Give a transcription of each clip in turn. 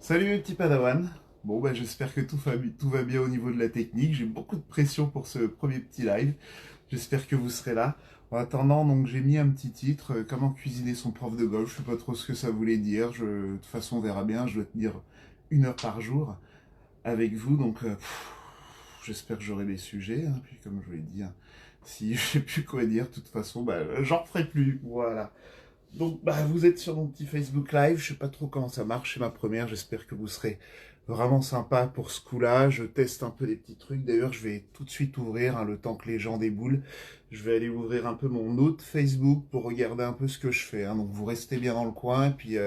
Salut mes petits padawans. Bon bah j'espère que tout va bien au niveau de la technique. J'ai beaucoup de pression pour ce premier petit live. J'espère que vous serez là. En attendant, donc j'ai mis un petit titre, comment cuisiner son prof de golf. Je sais pas trop ce que ça voulait dire. De toute façon on verra bien. Je dois tenir 1 heure par jour avec vous. Donc j'espère que j'aurai des sujets, hein. Puis comme je vous l'ai dit, hein, si je sais plus quoi dire, de toute façon, bah j'en ferai plus. Voilà. Donc, bah, vous êtes sur mon petit Facebook Live. Je sais pas trop comment ça marche. C'est ma première. J'espère que vous serez vraiment sympa pour ce coup-là. Je teste un peu les petits trucs. D'ailleurs, je vais tout de suite ouvrir, hein, le temps que les gens déboulent. Je vais aller ouvrir un peu mon autre Facebook pour regarder un peu ce que je fais, hein. Donc, vous restez bien dans le coin. Puis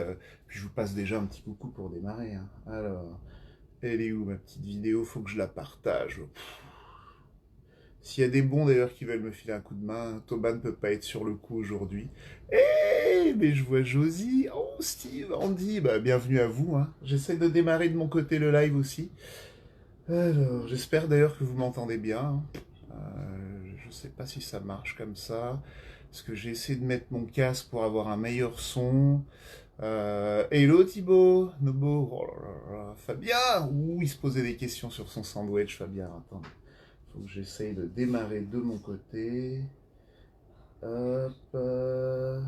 je vous passe déjà un petit coucou pour démarrer, hein. Alors, elle est où ma petite vidéo? Faut que je la partage. S'il y a des bons d'ailleurs qui veulent me filer un coup de main, Toba ne peut pas être sur le coup aujourd'hui. Eh, mais je vois Josie, oh Steve, Andy, bah bienvenue à vous, hein. J'essaie de démarrer de mon côté le live aussi. Alors, j'espère d'ailleurs que vous m'entendez bien, hein. Je sais pas si ça marche comme ça, parce que j'ai essayé de mettre mon casque pour avoir un meilleur son. Hello Thibaut, Nobo, oh là là, Fabien, ouh, il se posait des questions sur son sandwich, Fabien, attends. Faut que j'essaye de démarrer de mon côté. Hop. Je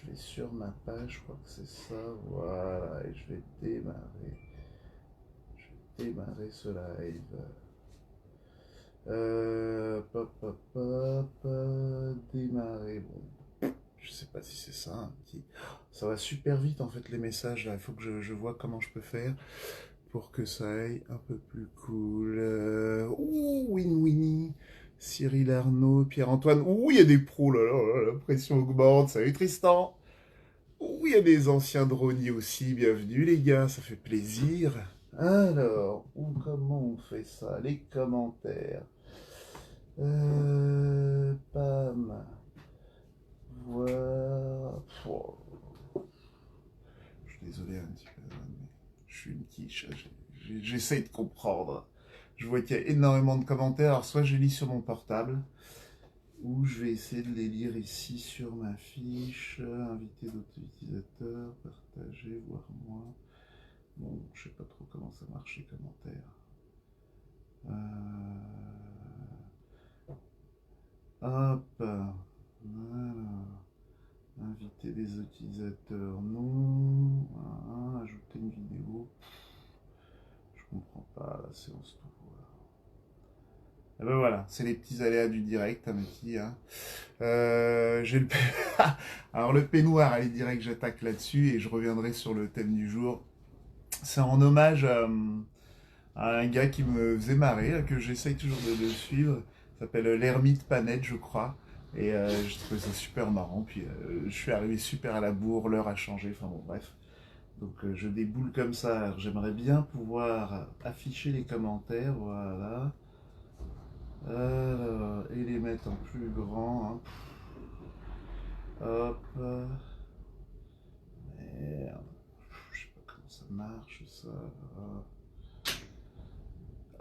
vais sur ma page, je crois que c'est ça. Voilà. Et je vais démarrer. Je vais démarrer ce live. Pop, pop, pop. Démarrer. Bon. Je sais pas si c'est ça. Ça va super vite en fait les messages là. Il faut que je vois comment je peux faire pour que ça aille un peu plus cool. Ouh, Winnie, Cyril Arnaud, Pierre-Antoine. Ouh, il y a des pros, là, là, là, la pression augmente. Salut Tristan. Ouh, il y a des anciens droniers aussi. Bienvenue les gars, ça fait plaisir. Alors, comment on fait ça? Les commentaires. Pam. Voir. Oh, je suis désolé un petit peu, mais je suis une quiche. J'essaie de comprendre. Je vois qu'il y a énormément de commentaires. Alors, soit je lis sur mon portable, ou je vais essayer de les lire ici sur ma fiche. Inviter d'autres utilisateurs, partager, voir moi. Bon, je sais pas trop comment ça marche les commentaires. Hop, voilà. Inviter des utilisateurs, non. Voilà. Ajouter une vidéo. Je comprends pas la séance tout. Et ben voilà, c'est les petits aléas du direct, à mes petits, hein. J'ai le Alors le peignoir, allez direct, j'attaque là-dessus et je reviendrai sur le thème du jour. C'est en hommage à un gars qui me faisait marrer, que j'essaye toujours de suivre. Il s'appelle l'Ermite Panette, je crois. Et je trouvais ça super marrant. Puis je suis arrivé super à la bourre, l'heure a changé. Enfin bon, bref. Donc je déboule comme ça. Alors, j'aimerais bien pouvoir afficher les commentaires. Voilà. Alors, et les mettre en plus grand, hein. Hop. Merde. Je sais pas comment ça marche ça.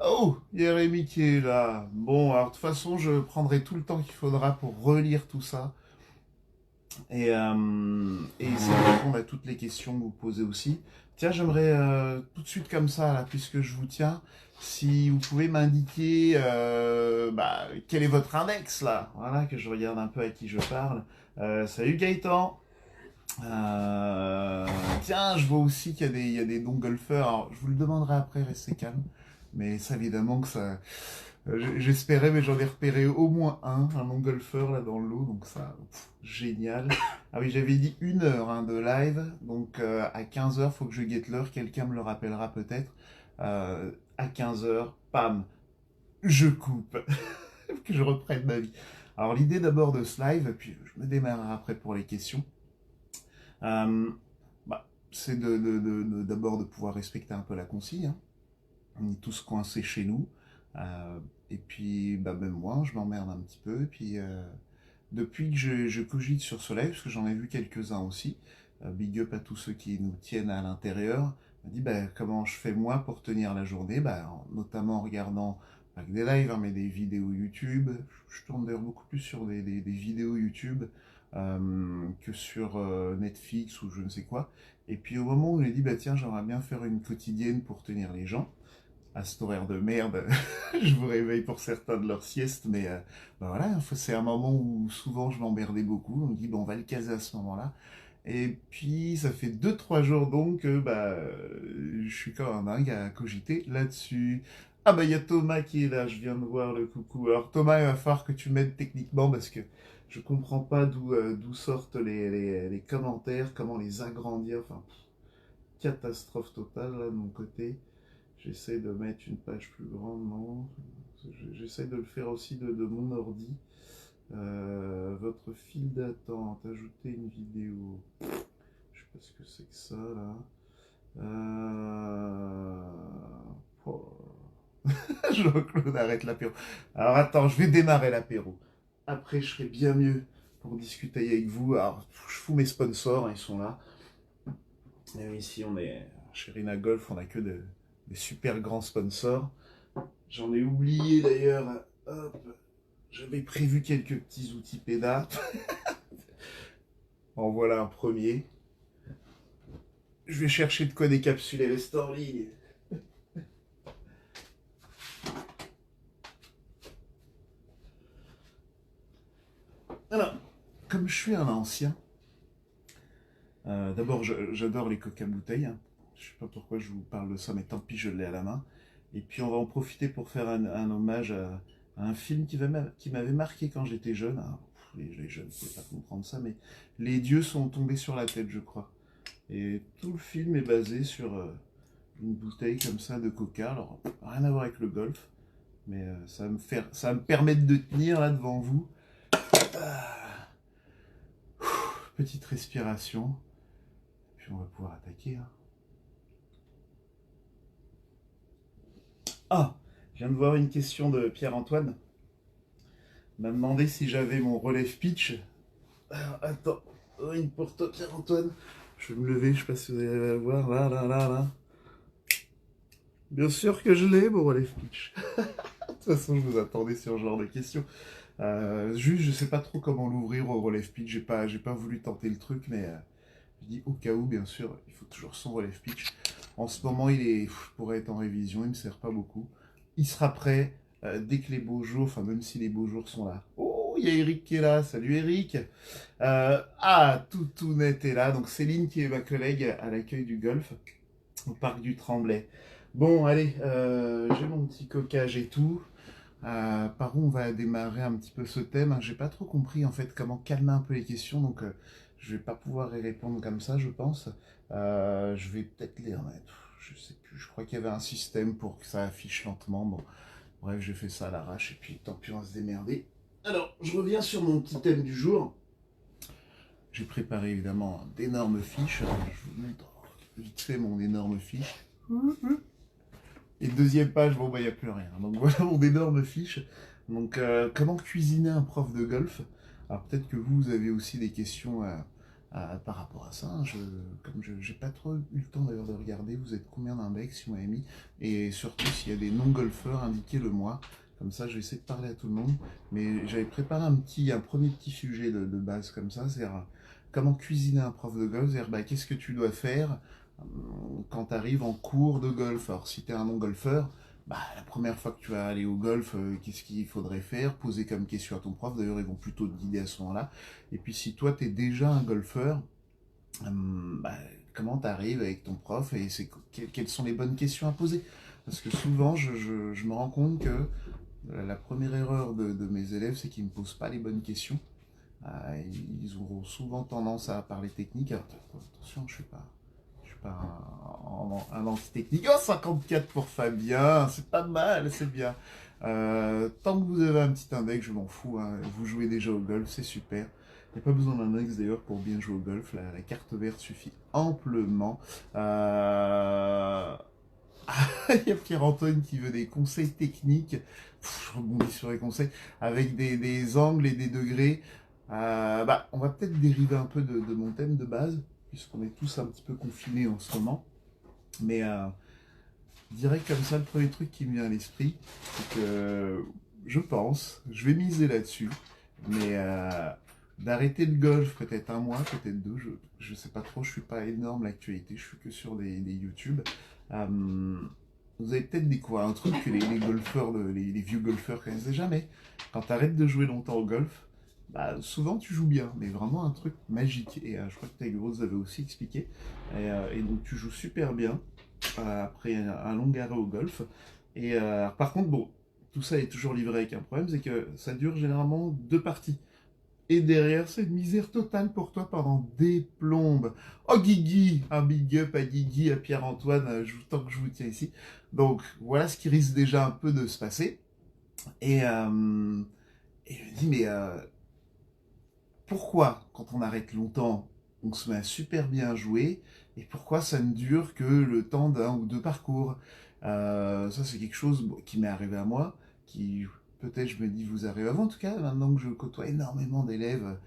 Oh, il y a Rémi qui est là. Bon, alors de toute façon, je prendrai tout le temps qu'il faudra pour relire tout ça et essayer de répondre à toutes les questions que vous posez aussi. Tiens, j'aimerais tout de suite comme ça, là, puisque je vous tiens, si vous pouvez m'indiquer quel est votre index, là. Voilà, que je regarde un peu à qui je parle. Salut Gaëtan. Tiens, je vois aussi il y a des dons golfeurs. Alors, je vous le demanderai après, restez calme. Mais ça, évidemment, que ça. J'espérais, mais j'en ai repéré au moins un non golfeur là dans le lot, donc ça, génial. Ah oui, j'avais dit 1 heure, hein, de live, donc à 15 heures, faut que je guette l'heure, quelqu'un me le rappellera peut-être. À 15 heures, pam, je coupe, que je reprenne ma vie. Alors l'idée d'abord de ce live, puis je me démarrerai après pour les questions. Euh, c'est d'abord de pouvoir respecter un peu la consigne, hein. On est tous coincés chez nous. Et puis, même moi, je m'emmerde un petit peu. Et puis, depuis que je cogite sur ce live, parce que j'en ai vu quelques-uns aussi, big up à tous ceux qui nous tiennent à l'intérieur, je me dis comment je fais moi pour tenir la journée, notamment en regardant pas que des lives, hein, mais des vidéos YouTube. Je tourne d'ailleurs beaucoup plus sur des vidéos YouTube, que sur Netflix ou je ne sais quoi. Et puis au moment où j'ai dit, bah tiens, j'aimerais bien faire une quotidienne pour tenir les gens, à cet horaire de merde, je vous réveille pour certains de leur sieste, mais bah voilà, c'est un moment où souvent je m'emmerdais beaucoup, on me dit, bon, on va le caser à ce moment-là. Et puis, ça fait 2 3 jours donc que je suis comme un dingue à cogiter là-dessus. Ah bah il y a Thomas qui est là, je viens de voir le coucou. Alors Thomas, il va falloir que tu m'aides techniquement parce que je comprends pas d'où sortent les commentaires, comment les agrandir, enfin, catastrophe totale là de mon côté. J'essaie de mettre une page plus grande, non. J'essaie de le faire aussi de mon ordi. Votre file d'attente, ajouter une vidéo. Je sais pas ce que c'est que ça là. Oh. Jean-Claude arrête l'apéro. Alors attends, je vais démarrer l'apéro. Après, je serai bien mieux pour discuter avec vous. Alors, je fous mes sponsors, hein, ils sont là. Et ici, on est chez Rina Golf, on a que des super grands sponsors. J'en ai oublié d'ailleurs. Hop, j'avais prévu quelques petits outils pédas. En voilà un premier. Je vais chercher de quoi décapsuler les stories. Alors, comme je suis un ancien, d'abord j'adore les coca bouteilles. Hein. Je sais pas pourquoi je vous parle de ça, mais tant pis, je l'ai à la main. Et puis on va en profiter pour faire un hommage à un film qui m'avait marqué quand j'étais jeune. Alors, les jeunes ne pouvaient pas comprendre ça, mais les dieux sont tombés sur la tête, je crois. Et tout le film est basé sur une bouteille comme ça de coca. Alors, rien à voir avec le golf, mais ça va me permettre de tenir là devant vous. Ah. Petite respiration, puis on va pouvoir attaquer. Hein. Ah, je viens de voir une question de Pierre-Antoine. Il m'a demandé si j'avais mon relève pitch. Alors, attends, une pour toi Pierre-Antoine. Je vais me lever, je sais pas si vous allez le voir. Là, là, là, là. Bien sûr que je l'ai, mon relève pitch. De toute façon, je vous attendais sur ce genre de questions. Juste, je sais pas trop comment l'ouvrir au relève pitch. J'ai pas voulu tenter le truc, mais je dis au cas où, bien sûr, il faut toujours son relève pitch. En ce moment, pourrait être en révision, il me sert pas beaucoup. Il sera prêt dès que les beaux jours, enfin même si les beaux jours sont là. Oh, il y a Eric qui est là. Salut Eric. Tout net est là. Donc Céline qui est ma collègue à l'accueil du golf au parc du Tremblay. Bon, allez, j'ai mon petit coquage et tout. Par où on va démarrer un petit peu ce thème. J'ai pas trop compris en fait comment calmer un peu les questions, donc je vais pas pouvoir y répondre comme ça, je pense. Je vais peut-être les remettre. Je sais plus. Je crois qu'il y avait un système pour que ça affiche lentement. Bon, bref, j'ai fait ça à l'arrache et puis tant pis, on va se démerder. Alors, je reviens sur mon petit thème du jour. J'ai préparé évidemment d'énormes fiches. Alors, je vous montre vite fait mon énorme fiche. Et deuxième page, bon, bah, il n'y a plus rien. Donc voilà mon énorme fiche. Donc, comment cuisiner un prof de golf? Alors, peut-être que vous avez aussi des questions par rapport à ça. Hein. Comme je n'ai pas trop eu le temps d'ailleurs de regarder, vous êtes combien d'index, si vous m'avez mis? Et surtout, s'il y a des non-golfeurs, indiquez-le moi. Comme ça, je vais essayer de parler à tout le monde. Mais j'avais préparé un premier petit sujet de base comme ça. C'est-à-dire, comment cuisiner un prof de golf? C'est-à-dire, bah, qu'est-ce que tu dois faire quand tu arrives en cours de golf? Alors, si tu es un non-golfeur, bah, la première fois que tu vas aller au golf, qu'est-ce qu'il faudrait faire? Poser comme question à ton prof. D'ailleurs, ils vont plutôt te guider à ce moment-là. Et puis, si toi, tu es déjà un golfeur, bah, comment tu arrives avec ton prof et quelles sont les bonnes questions à poser? Parce que souvent, je me rends compte que la première erreur de mes élèves, c'est qu'ils ne me posent pas les bonnes questions. Ils auront souvent tendance à parler technique. Alors, attention, je suis pas un anti-technique. Oh, 54 pour Fabien, c'est pas mal, c'est bien. Tant que vous avez un petit index, je m'en fous. Hein. Vous jouez déjà au golf, c'est super. Il n'y a pas besoin d'un index d'ailleurs pour bien jouer au golf. La carte verte suffit amplement. Il y a Pierre-Antoine qui veut des conseils techniques. Je rebondis sur les conseils. Avec des angles et des degrés. On va peut-être dériver un peu de mon thème de base, puisqu'on est tous un petit peu confinés en ce moment. Mais direct comme ça, le premier truc qui me vient à l'esprit, c'est que je vais miser là-dessus, mais d'arrêter le golf, peut-être un mois, peut-être deux, je sais pas trop, je suis pas énorme l'actualité, je suis que sur des YouTube. Euh, Vous avez peut-être découvert un truc que les golfeurs, les vieux golfeurs connaissent déjà, mais quand tu arrêtes de jouer longtemps au golf, bah, souvent tu joues bien, mais vraiment un truc magique. Et je crois que Tiger Woods avait aussi expliqué. Et donc tu joues super bien après un long arrêt au golf. Par contre, bon, tout ça est toujours livré avec un problème, c'est que ça dure généralement deux parties. Et derrière, c'est une misère totale pour toi pendant des plombes. Oh Guigui, un big up à Guigui, à Pierre-Antoine, tant que je vous tiens ici. Donc voilà ce qui risque déjà un peu de se passer. Et, euh, et je me dis, mais pourquoi, quand on arrête longtemps, on se met à super bien jouer, et pourquoi ça ne dure que le temps d'un ou deux parcours? Ça, c'est quelque chose qui m'est arrivé à moi, qui peut-être je me dis vous arrive avant. En tout cas, maintenant que je côtoie énormément d'élèves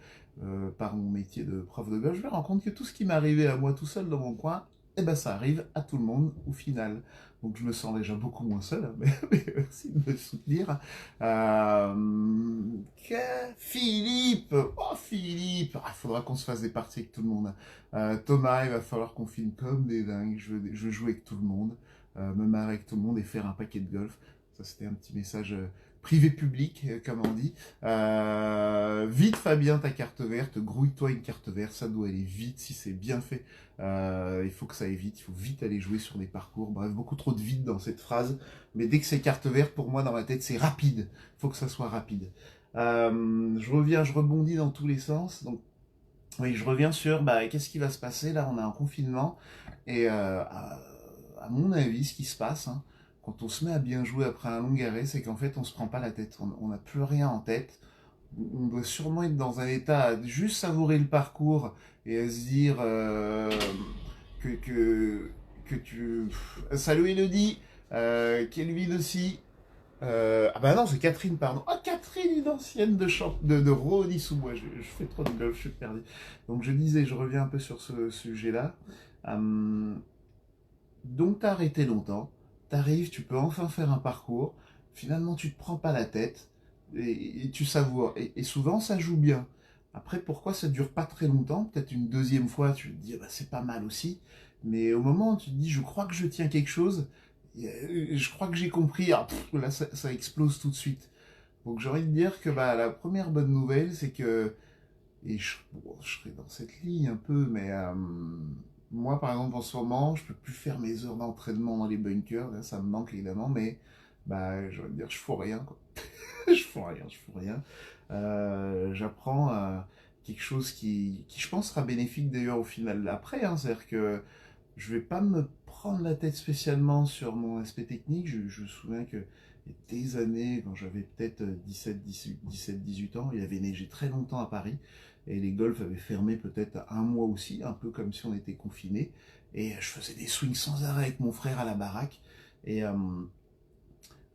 par mon métier de prof de golf, je me rends compte que tout ce qui m'est arrivé à moi tout seul dans mon coin, eh ben, ça arrive à tout le monde au final. Donc je me sens déjà beaucoup moins seul, hein, mais merci de me soutenir. Que Philippe, oh Philippe, il faudra qu'on se fasse des parties avec tout le monde. Thomas, il va falloir qu'on filme comme des dingues. Je veux jouer avec tout le monde, me marrer avec tout le monde et faire un paquet de golf. Ça, c'était un petit message privé-public, comme on dit. Vite, Fabien, ta carte verte. Grouille-toi une carte verte. Ça doit aller vite si c'est bien fait. Il faut que ça aille vite. Il faut vite aller jouer sur des parcours. Bref, beaucoup trop de vite dans cette phrase. Mais dès que c'est carte verte, pour moi, dans ma tête, c'est rapide. Il faut que ça soit rapide. Je rebondis dans tous les sens. Donc, oui, je reviens sur qu'est-ce qui va se passer là. On a un confinement et à mon avis, ce qui se passe, hein, quand on se met à bien jouer après un long arrêt, c'est qu'en fait, on se prend pas la tête. On n'a plus rien en tête. On doit sûrement être dans un état à juste savourer le parcours et à se dire que, que, que tu. Salut Elodie, Kelvin aussi. Ah bah non, c'est Catherine, pardon. Ah, Catherine, une ancienne de Rony-sous-Bois. Je fais trop de golf, je suis perdu. Donc je disais, je reviens un peu sur ce sujet-là. Hum, donc t'as arrêté longtemps, t'arrives, tu peux enfin faire un parcours. Finalement, tu te prends pas la tête et tu savoures. Et souvent, ça joue bien. Après, pourquoi ça dure pas très longtemps? Peut-être une deuxième fois, tu te dis, ah bah, c'est pas mal aussi. Mais au moment où tu te dis, je crois que je tiens quelque chose, je crois que j'ai compris, ah, là ça explose tout de suite. Donc j'ai envie de dire que la première bonne nouvelle, c'est que, bon, je serai dans cette ligne un peu, mais moi par exemple en ce moment, je peux plus faire mes heures d'entraînement dans les bunkers, là, ça me manque évidemment, mais j'ai envie de dire, je fous rien, quoi. Je fous rien, je fous rien. J'apprends quelque chose qui, je pense, sera bénéfique d'ailleurs au final après, hein, c'est-à-dire que je vais pas me prendre la tête spécialement sur mon aspect technique. Je me souviens que il y a des années, quand j'avais peut-être 17, 18 ans, il avait neigé très longtemps à Paris et les golfs avaient fermé peut-être un mois aussi, un peu comme si on était confinés. Et je faisais des swings sans arrêt avec mon frère à la baraque. Et euh,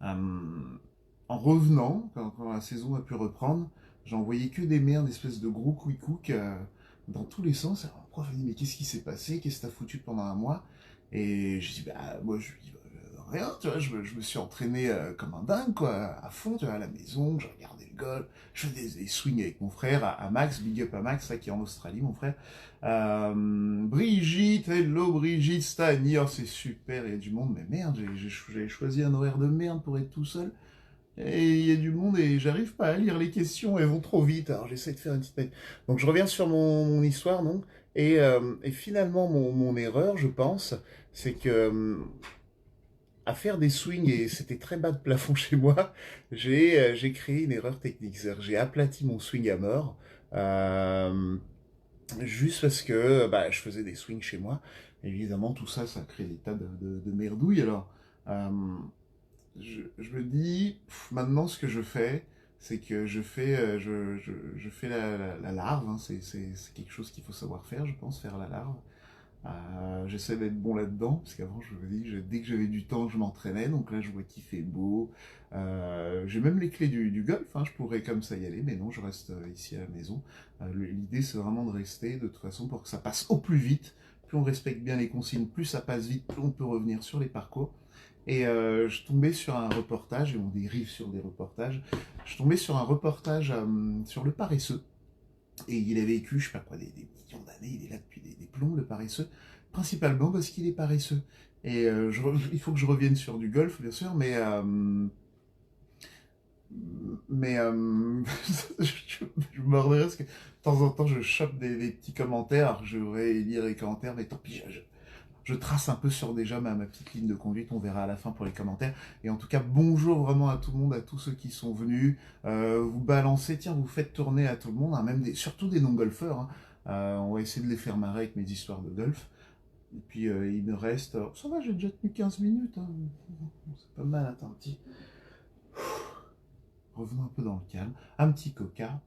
en revenant, quand la saison a pu reprendre, j'en voyais que des merdes, espèce de gros quick-cook dans tous les sens. Alors, le prof m'a dit, mais qu'est-ce qui s'est passé? Qu'est-ce que t'as foutu pendant un mois? Et je dis, moi, je lui dis, rien, tu vois, je me suis entraîné comme un dingue, quoi, à fond, tu vois, à la maison, je regardais le golf, je faisais des swings avec mon frère, à Max, big up à Max, ça qui est en Australie, mon frère. Brigitte, hello Brigitte, Stani, oh, c'est super, il y a du monde, mais merde, j'avais choisi un horaire de merde pour être tout seul. Et il y a du monde et j'arrive pas à lire les questions, elles vont trop vite, alors j'essaie de faire une petite page. Donc je reviens sur mon histoire, donc, et finalement mon erreur, je pense, c'est que à faire des swings, et c'était très bas de plafond chez moi, j'ai créé une erreur technique. C'est-à-dire j'ai aplati mon swing à mort, euh, juste parce que je faisais des swings chez moi. Évidemment, tout ça, ça crée des tas de merdouilles. Alors, euh, je me dis, maintenant, ce que je fais, c'est que je fais la larve, hein. C'est quelque chose qu'il faut savoir faire, je pense, faire la larve. J'essaie d'être bon là-dedans, parce qu'avant, je me dis, dès que j'avais du temps, je m'entraînais, donc là, je vois qu'il fait beau. J'ai même les clés du golf, hein, je pourrais comme ça y aller, mais non, je reste ici à la maison. L'idée, c'est vraiment de rester, de toute façon, pour que ça passe au plus vite. Plus on respecte bien les consignes, plus ça passe vite, plus on peut revenir sur les parcours. Et je tombais sur un reportage, et on dérive sur des reportages, je tombais sur un reportage sur le paresseux. Et il a vécu, je sais pas quoi, des millions d'années, il est là depuis des plombs, le paresseux, principalement parce qu'il est paresseux. Et il faut que je revienne sur du golf, bien sûr, mais je me redresse parce que de temps en temps je chope des petits commentaires, je vais lire les commentaires, mais tant pis, je trace un peu sur déjà ma petite ligne de conduite, on verra à la fin pour les commentaires. Et en tout cas, bonjour vraiment à tout le monde, à tous ceux qui sont venus. Vous balancez, tiens, vous faites tourner à tout le monde, hein, même surtout des non-golfeurs. Hein. On va essayer de les faire marrer avec mes histoires de golf. Et puis il me reste... ça va, j'ai déjà tenu 15 minutes. Hein. C'est pas mal, attends, un petit... Revenons un peu dans le calme. Un petit coca.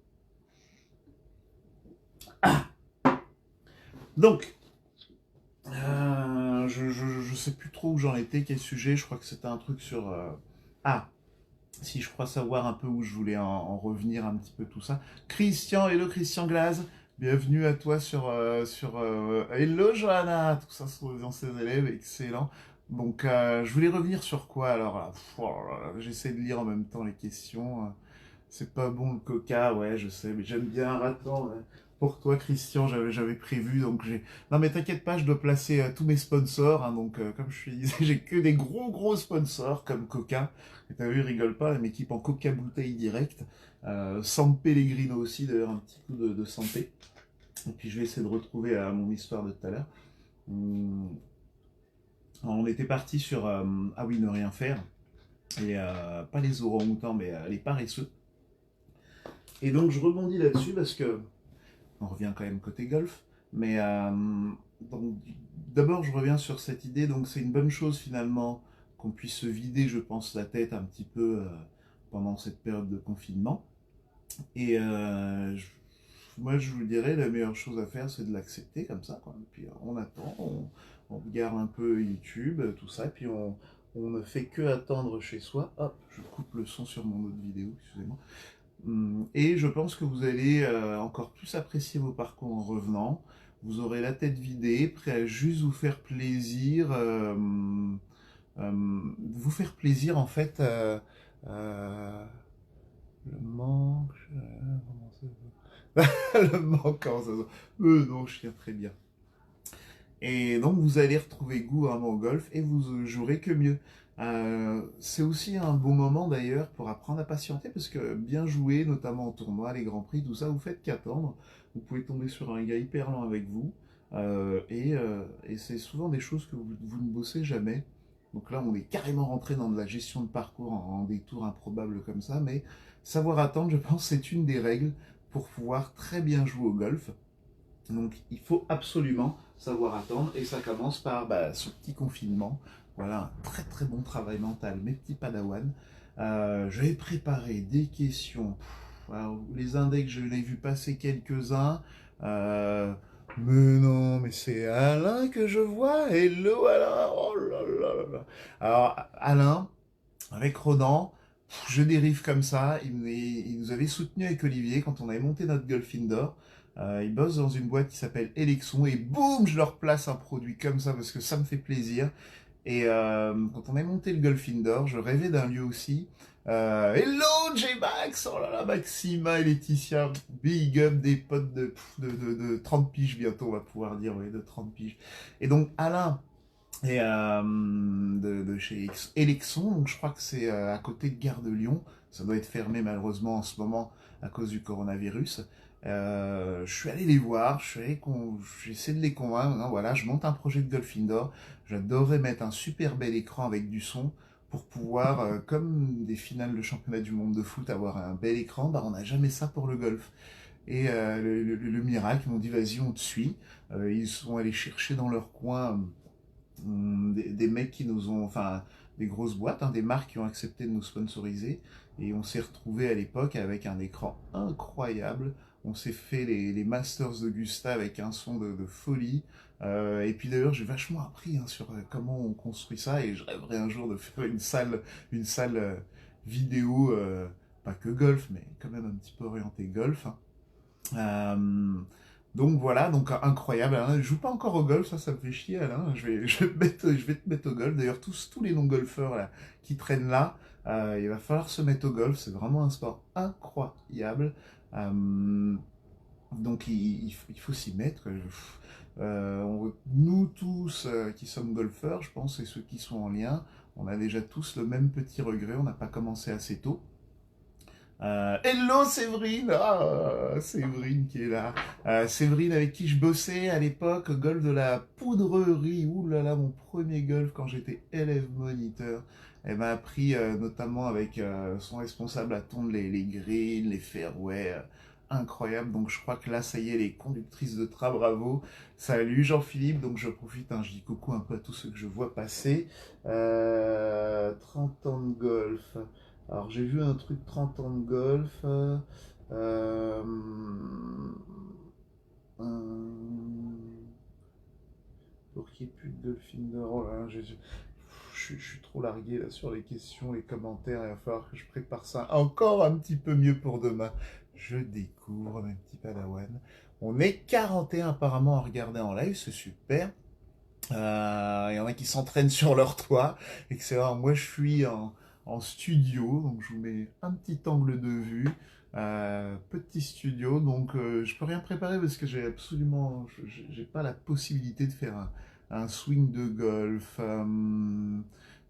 Donc, je sais plus trop où j'en étais, quel sujet. Je crois que c'était un truc sur... Ah, si je crois savoir un peu où je voulais en revenir un petit peu tout ça. Christian, hello Christian Glaz. Bienvenue à toi sur Hello Johanna. Tout ça sont les anciens élèves, excellent. Donc, je voulais revenir sur quoi alors là. Oh là là, j'essaie de lire en même temps les questions. C'est pas bon le coca, ouais, je sais, mais j'aime bien. Attends, pour toi, Christian, j'avais prévu, donc j'ai. Non, mais t'inquiète pas, je dois placer tous mes sponsors, hein, donc comme je te disais, j'ai que des gros sponsors comme Coca. Et t'as vu, il rigole pas, elle m'équipe en Coca bouteille direct. San Pellegrino aussi, d'ailleurs, un petit coup de santé. Et puis je vais essayer de retrouver mon histoire de tout à l'heure. Hum, on était parti sur ah oui, ne rien faire. Et pas les orang-outans, mais les paresseux. Et donc je rebondis là-dessus parce que on revient quand même côté golf, mais donc, d'abord je reviens sur cette idée, donc c'est une bonne chose finalement qu'on puisse se vider, je pense, la tête un petit peu pendant cette période de confinement. Et moi je vous dirais, la meilleure chose à faire c'est de l'accepter comme ça, quoi. Et puis on attend, on regarde un peu YouTube, tout ça, et puis on ne fait que attendre chez soi. Hop, je coupe le son sur mon autre vidéo, excusez-moi. Et je pense que vous allez encore plus apprécier vos parcours en revenant. Vous aurez la tête vidée, prêt à juste vous faire plaisir. Vous faire plaisir en fait. Le manque. Comment ça le manque, comment ça se- non, je tiens très bien. Et donc vous allez retrouver goût vraiment au golf et vous jouerez que mieux. C'est aussi un bon moment d'ailleurs pour apprendre à patienter parce que bien jouer, notamment en tournoi, les grands prix, tout ça, vous faites qu'attendre. Vous pouvez tomber sur un gars hyper lent avec vous et c'est souvent des choses que vous ne bossez jamais. Donc là, on est carrément rentré dans de la gestion de parcours en des tours improbables comme ça, mais savoir attendre, je pense, c'est une des règles pour pouvoir très bien jouer au golf. Donc il faut absolument savoir attendre et ça commence par ce petit confinement. Voilà un très bon travail mental, mes petits padawans. Je vais préparer des questions. Alors, les index, je l'ai vu passer quelques-uns. Euh, mais non, mais c'est Alain que je vois. Hello Alain. Oh là là là là. Alors Alain, avec Rodan, je dérive comme ça. Il nous avait soutenu avec Olivier quand on avait monté notre Golf Indoor. Il bosse dans une boîte qui s'appelle Elexon et boum, je leur place un produit comme ça parce que ça me fait plaisir. Et quand on a monté le Golf Indoor, je rêvais d'un lieu aussi. Hello J-Max, oh là là, Maxima et Laetitia, big up des potes de 30 piges bientôt, on va pouvoir dire, oui, de 30 piges. Et donc Alain, et de chez Elexon, donc je crois que c'est à côté de Gare de Lyon. Ça doit être fermé malheureusement en ce moment à cause du coronavirus. Je suis allé les voir, j'ai essayé de les convaincre. Non, voilà, je monte un projet de golf indoor. J'adorerais mettre un super bel écran avec du son pour pouvoir, comme des finales de championnat du monde de foot, avoir un bel écran. Bah, on n'a jamais ça pour le golf. Et le miracle, ils m'ont dit vas-y, on te suit. Ils sont allés chercher dans leur coin des mecs qui nous ont, enfin, des grosses boîtes, hein, des marques qui ont accepté de nous sponsoriser. Et on s'est retrouvé à l'époque avec un écran incroyable. On s'est fait les Masters d'Augusta avec un son de folie. Et puis d'ailleurs, j'ai vachement appris hein, sur comment on construit ça. Et je rêverais un jour de faire une salle vidéo, pas que golf, mais quand même un petit peu orienté golf. Hein. Donc voilà, donc incroyable. Alain, je joue pas encore au golf, ça me fait chier, Alain. Je vais te mettre au golf. D'ailleurs, tous les non-golfeurs là, qui traînent là, il va falloir se mettre au golf. C'est vraiment un sport incroyable. Euh, Donc il faut s'y mettre. Nous tous qui sommes golfeurs, je pense, et ceux qui sont en lien, on a déjà tous le même petit regret, on n'a pas commencé assez tôt. Hello Séverine, Séverine qui est là. Séverine avec qui je bossais à l'époque, golf de la poudrerie. Ouh là là, mon premier golf quand j'étais élève moniteur. Elle m'a appris notamment avec son responsable à tondre les greens, les fairways. Incroyable, donc je crois que là ça y est, les conductrices de train, bravo. Salut Jean-Philippe, donc je profite, hein, je dis coucou un peu à tous ceux que je vois passer. 30 ans de golf. Alors j'ai vu un truc 30 ans de golf. Euh, pour qu'il n'y ait plus de Golfinder. Oh là, je suis trop largué là sur les questions, les commentaires. Il va falloir que je prépare ça encore un petit peu mieux pour demain. Je découvre mes petits padawan. On est 41 apparemment à regarder en live, c'est super. Il y en a qui s'entraînent sur leur toit, excellent. Moi, je suis en studio, donc je vous mets un petit angle de vue, petit studio, donc je peux rien préparer parce que j'ai absolument, j'ai pas la possibilité de faire un swing de golf.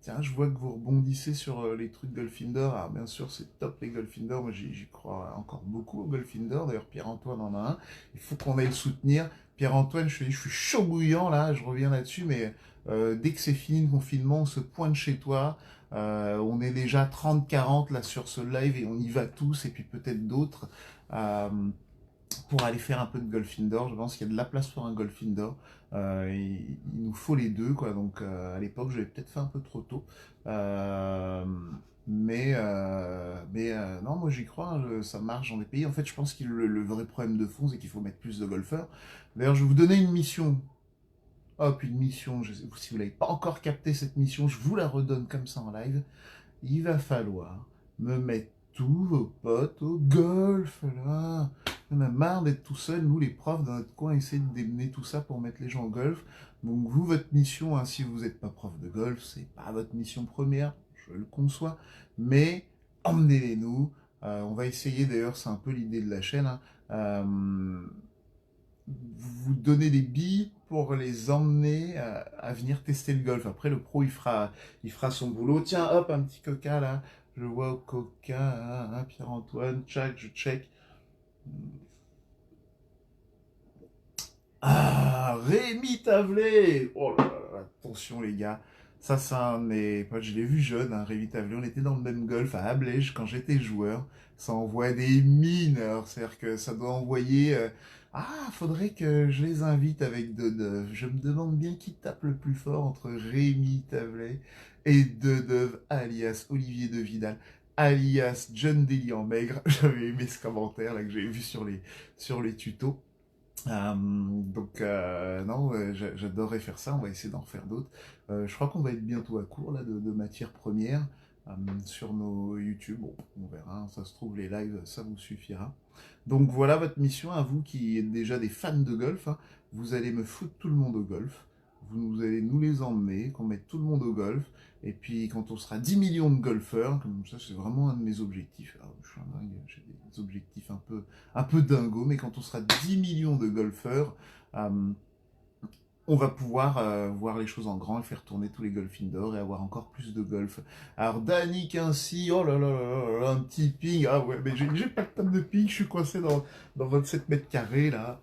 Tiens, je vois que vous rebondissez sur les trucs Golf Indoor. Alors bien sûr, c'est top les Golf Indoor. Moi, j'y crois encore beaucoup au Golf Indoor. D'ailleurs, Pierre-Antoine en a un. Il faut qu'on aille le soutenir. Pierre-Antoine, je suis chaud bouillant là, je reviens là-dessus, mais dès que c'est fini le confinement, on se pointe chez toi. On est déjà 30-40 là sur ce live et on y va tous, et puis peut-être d'autres, euh, pour aller faire un peu de golf indoor. Je pense qu'il y a de la place pour un golf indoor. Il nous faut les deux, quoi. Donc à l'époque, je l'ai peut-être fait un peu trop tôt. Euh, non, moi j'y crois, hein, ça marche dans des pays. En fait, je pense que le vrai problème de fond, c'est qu'il faut mettre plus de golfeurs. D'ailleurs, je vais vous donner une mission. Hop, une mission. Si vous n'avez pas encore capté cette mission, je vous la redonne comme ça en live. Il va falloir me mettre tous vos potes au golf, là. On a marre d'être tout seul, nous les profs dans notre coin, essayer de démener tout ça pour mettre les gens au golf. Donc vous, votre mission, hein, si vous n'êtes pas prof de golf, c'est pas votre mission première, je le conçois, mais emmenez-les nous. On va essayer, d'ailleurs, c'est un peu l'idée de la chaîne, hein, vous donner des billes pour les emmener à venir tester le golf. Après, le pro, il fera son boulot. Tiens, hop, un petit coca là. Je vois au coca, hein, Pierre-Antoine, tchac, je check. Ah, Rémi Tavelet. Oh là là, attention les gars. Ça, c'est un de mes potes, je l'ai vu jeune, hein, Rémi Tavelet. On était dans le même golf à Ablège quand j'étais joueur. Ça envoie des mineurs, c'est-à-dire que ça doit envoyer... faudrait que je les invite avec Dedeuve. Je me demande bien qui tape le plus fort entre Rémi Tavelet et Dedeuve, alias Olivier de Vidal, alias John Daly en maigre. J'avais aimé ce commentaire là que j'ai vu sur les tutos. Non, j'adorerais faire ça, on va essayer d'en faire d'autres. Je crois qu'on va être bientôt à court là, de matières premières sur nos YouTube. Bon, on verra, hein, ça se trouve les lives, ça vous suffira. Donc voilà votre mission à vous qui êtes déjà des fans de golf, hein. Vous allez me foutre tout le monde au golf. Vous allez nous les emmener, qu'on mette tout le monde au golf. Et puis quand on sera 10 millions de golfeurs, comme ça c'est vraiment un de mes objectifs. Alors, je suis un dingue, j'ai des objectifs un peu dingo, mais quand on sera 10 millions de golfeurs, on va pouvoir voir les choses en grand et faire tourner tous les golf indoor et avoir encore plus de golf. Alors Danny Quincy, oh là là là là, un petit ping. Ah ouais, mais j'ai pas de table de ping, je suis coincé dans 27 mètres carrés là.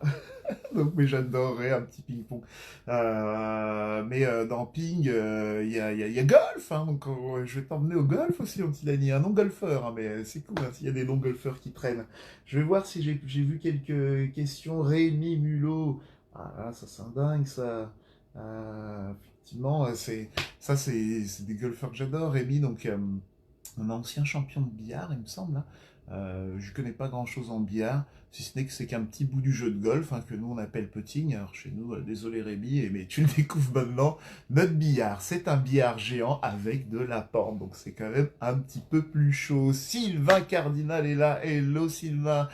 Donc, mais j'adorerais un petit ping-pong. Dans ping, il y a golf, hein, donc je vais t'emmener au golf aussi, mon petit Dany. Un non-golfeur, hein, mais c'est cool hein, s'il y a des non-golfeurs qui traînent. Je vais voir si j'ai vu quelques questions. Rémi Mulot. Ah, là, ça c'est un dingue, ça. Effectivement, c'est des golfeurs que j'adore. Rémi, donc, un ancien champion de billard, il me semble, hein. Je connais pas grand chose en billard, si ce n'est que c'est qu'un petit bout du jeu de golf, hein, que nous on appelle putting. Alors chez nous, désolé Rémi, mais tu le découvres maintenant, notre billard, c'est un billard géant avec de la porte, donc c'est quand même un petit peu plus chaud. Sylvain Cardinal est là, hello Sylvain,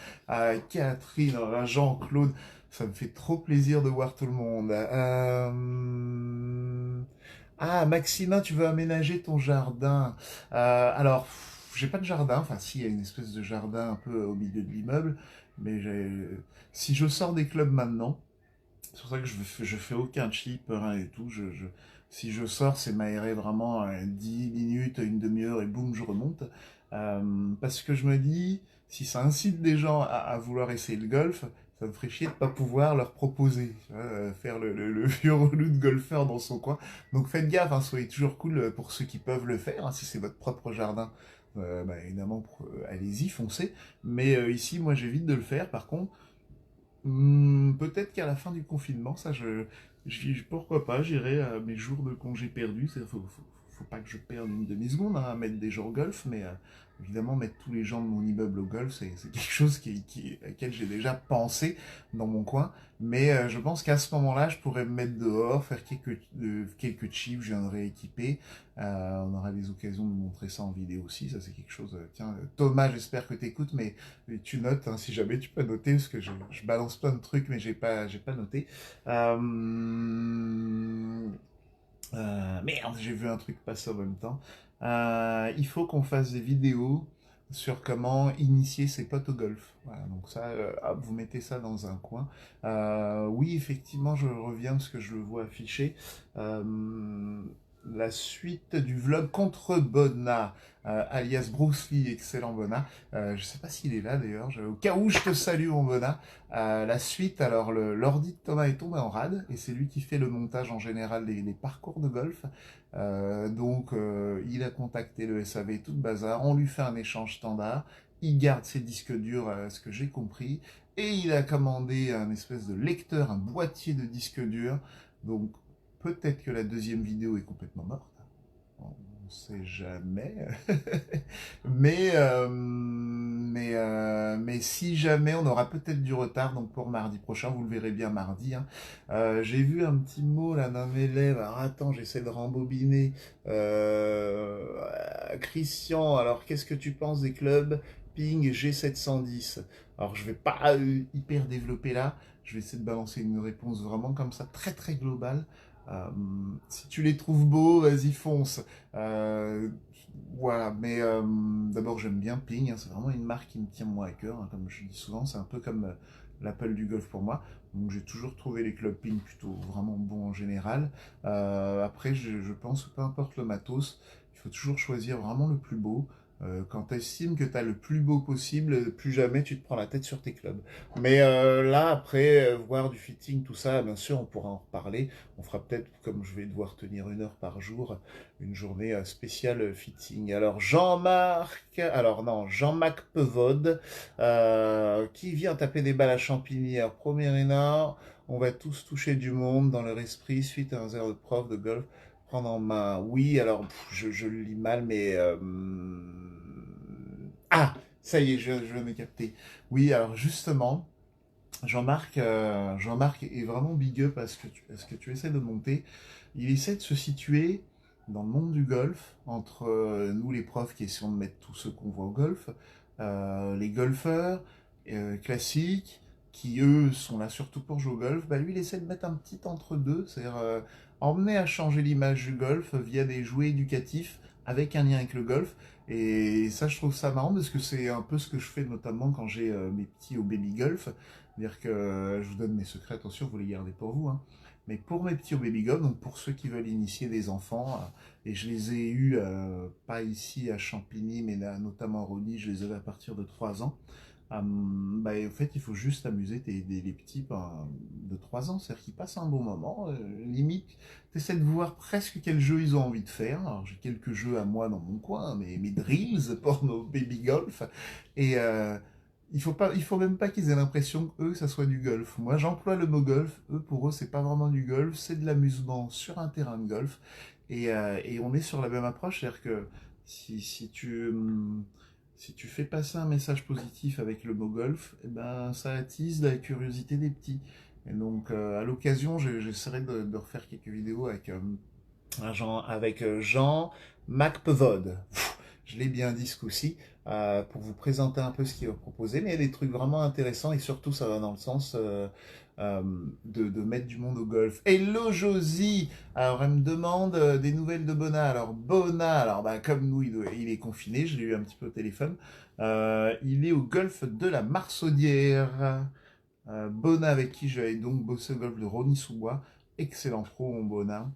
Catherine, Jean-Claude, ça me fait trop plaisir de voir tout le monde. Ah, Maximin, tu veux aménager ton jardin. Alors, j'ai pas de jardin, enfin si, il y a une espèce de jardin un peu au milieu de l'immeuble, Mais si je sors des clubs maintenant, c'est pour ça que je fais aucun chip, rien et tout. Si je sors, c'est m'aérer vraiment 10 minutes, une demi-heure et boum, je remonte. Parce que je me dis, si ça incite des gens à vouloir essayer le golf, ça me ferait chier de pas pouvoir leur proposer, tu vois, faire le vieux relou de golfeur dans son coin. Donc faites gaffe, hein, soyez toujours cool pour ceux qui peuvent le faire, hein, si c'est votre propre jardin. Bah, évidemment, allez-y, foncez. Mais ici, moi, j'évite de le faire. Par contre, peut-être qu'à la fin du confinement, ça, pourquoi pas, j'irai à mes jours de congé perdus. Faut pas que je perde une demi-seconde, hein, à mettre des gens au golf, mais évidemment, mettre tous les gens de mon immeuble au golf, c'est quelque chose à laquelle j'ai déjà pensé dans mon coin. Mais je pense qu'à ce moment-là, je pourrais me mettre dehors, faire quelques chips, je viendrai équiper. On aura des occasions de vous montrer ça en vidéo aussi. Ça, c'est quelque chose. Tiens, Thomas, j'espère que tu écoutes, mais tu notes, hein, si jamais tu peux noter, parce que je balance plein de trucs, mais j'ai pas noté. Euh, Merde, j'ai vu un truc passer en même temps. Il faut qu'on fasse des vidéos sur comment initier ses potes au golf. Voilà, donc ça, hop, vous mettez ça dans un coin. Oui, effectivement, je reviens parce que je le vois affiché. La suite du vlog contre Bona, alias Bruce Lee, excellent Bona. Je sais pas s'il est là d'ailleurs. Au cas où je te salue, mon Bona. La suite, alors l'ordi de Thomas est tombé en rade et c'est lui qui fait le montage en général des parcours de golf. Il a contacté le SAV, tout le bazar. On lui fait un échange standard. Il garde ses disques durs, ce que j'ai compris. Et il a commandé un espèce de lecteur, un boîtier de disques durs. Donc peut-être que la deuxième vidéo est complètement morte. On ne sait jamais. Mais si jamais, on aura peut-être du retard, donc pour mardi prochain, vous le verrez bien mardi, hein. J'ai vu un petit mot là d'un élève, alors attends, j'essaie de rembobiner. Christian, alors qu'est-ce que tu penses des clubs Ping G710? Alors je vais pas hyper développer là, je vais essayer de balancer une réponse vraiment comme ça, très très globale. Euh, Si tu les trouves beaux, vas-y fonce. Euh, voilà, mais d'abord j'aime bien Ping, hein, c'est vraiment une marque qui me tient moi à cœur, hein, comme je dis souvent, c'est un peu comme l'Apple du golf pour moi. Donc j'ai toujours trouvé les clubs Ping plutôt vraiment bons en général. Après, je pense que peu importe le matos, il faut toujours choisir vraiment le plus beau. Quand tu estimes que tu as le plus beau possible, plus jamais tu te prends la tête sur tes clubs. Mais là, après, voir du fitting, tout ça, bien sûr, on pourra en reparler. On fera peut-être, comme je vais devoir tenir 1 heure par jour, une journée spéciale fitting. Alors Jean-Marc Pevode, qui vient taper des balles à Champigny. Alors premier énard, on va tous toucher du monde dans leur esprit suite à un heure de prof de golf. Prendre en main. Oui, alors je le lis mal, mais ah, ça y est, je viens de capter. Oui, alors justement. Jean-Marc est vraiment big up à ce que tu essaies de monter. Il essaie de se situer dans le monde du golf, entre nous les profs qui essayons de mettre tous ceux qu'on voit au golf, les golfeurs classiques, qui eux sont là surtout pour jouer au golf. Bah, lui, il essaie de mettre un petit entre-deux, c'est-à-dire emmener à changer l'image du golf via des jouets éducatifs avec un lien avec le golf. Et ça, je trouve ça marrant parce que c'est un peu ce que je fais notamment quand j'ai mes petits au baby golf. C'est-à-dire que je vous donne mes secrets, attention, vous les gardez pour vous, hein. Mais pour mes petits au baby golf, donc pour ceux qui veulent initier des enfants, et je les ai eus, pas ici à Champigny, mais là, notamment à Rony, je les avais à partir de 3 ans. Bah, en fait, il faut juste amuser les petits de 3 ans, c'est-à-dire qu'ils passent un bon moment. Limite, tu essaies de voir presque quel jeu ils ont envie de faire. Alors, j'ai quelques jeux à moi dans mon coin, mes drills pour nos baby golf. Et il faut même pas qu'ils aient l'impression que eux, ça soit du golf. Moi, j'emploie le mot golf. Eux, pour eux, c'est pas vraiment du golf, c'est de l'amusement sur un terrain de golf. Et on est sur la même approche, c'est-à-dire que si tu fais passer un message positif avec le mot golf, eh ben, ça attise la curiosité des petits. Et donc, à l'occasion, j'essaierai de refaire quelques vidéos avec Jean McPevode. je l'ai bien dit ce coup-ci, pour vous présenter un peu ce qu'il va proposer, mais il y a des trucs vraiment intéressants et surtout ça va dans le sens de mettre du monde au golf. Hello Josie! Alors elle me demande des nouvelles de Bona. Alors Bona, alors bah, comme nous il est confiné, je l'ai eu un petit peu au téléphone, il est au golf de la Marsaudière. Bona avec qui j'avais donc bossé au golf de Rony-sous-Bois, excellent pro mon Bona,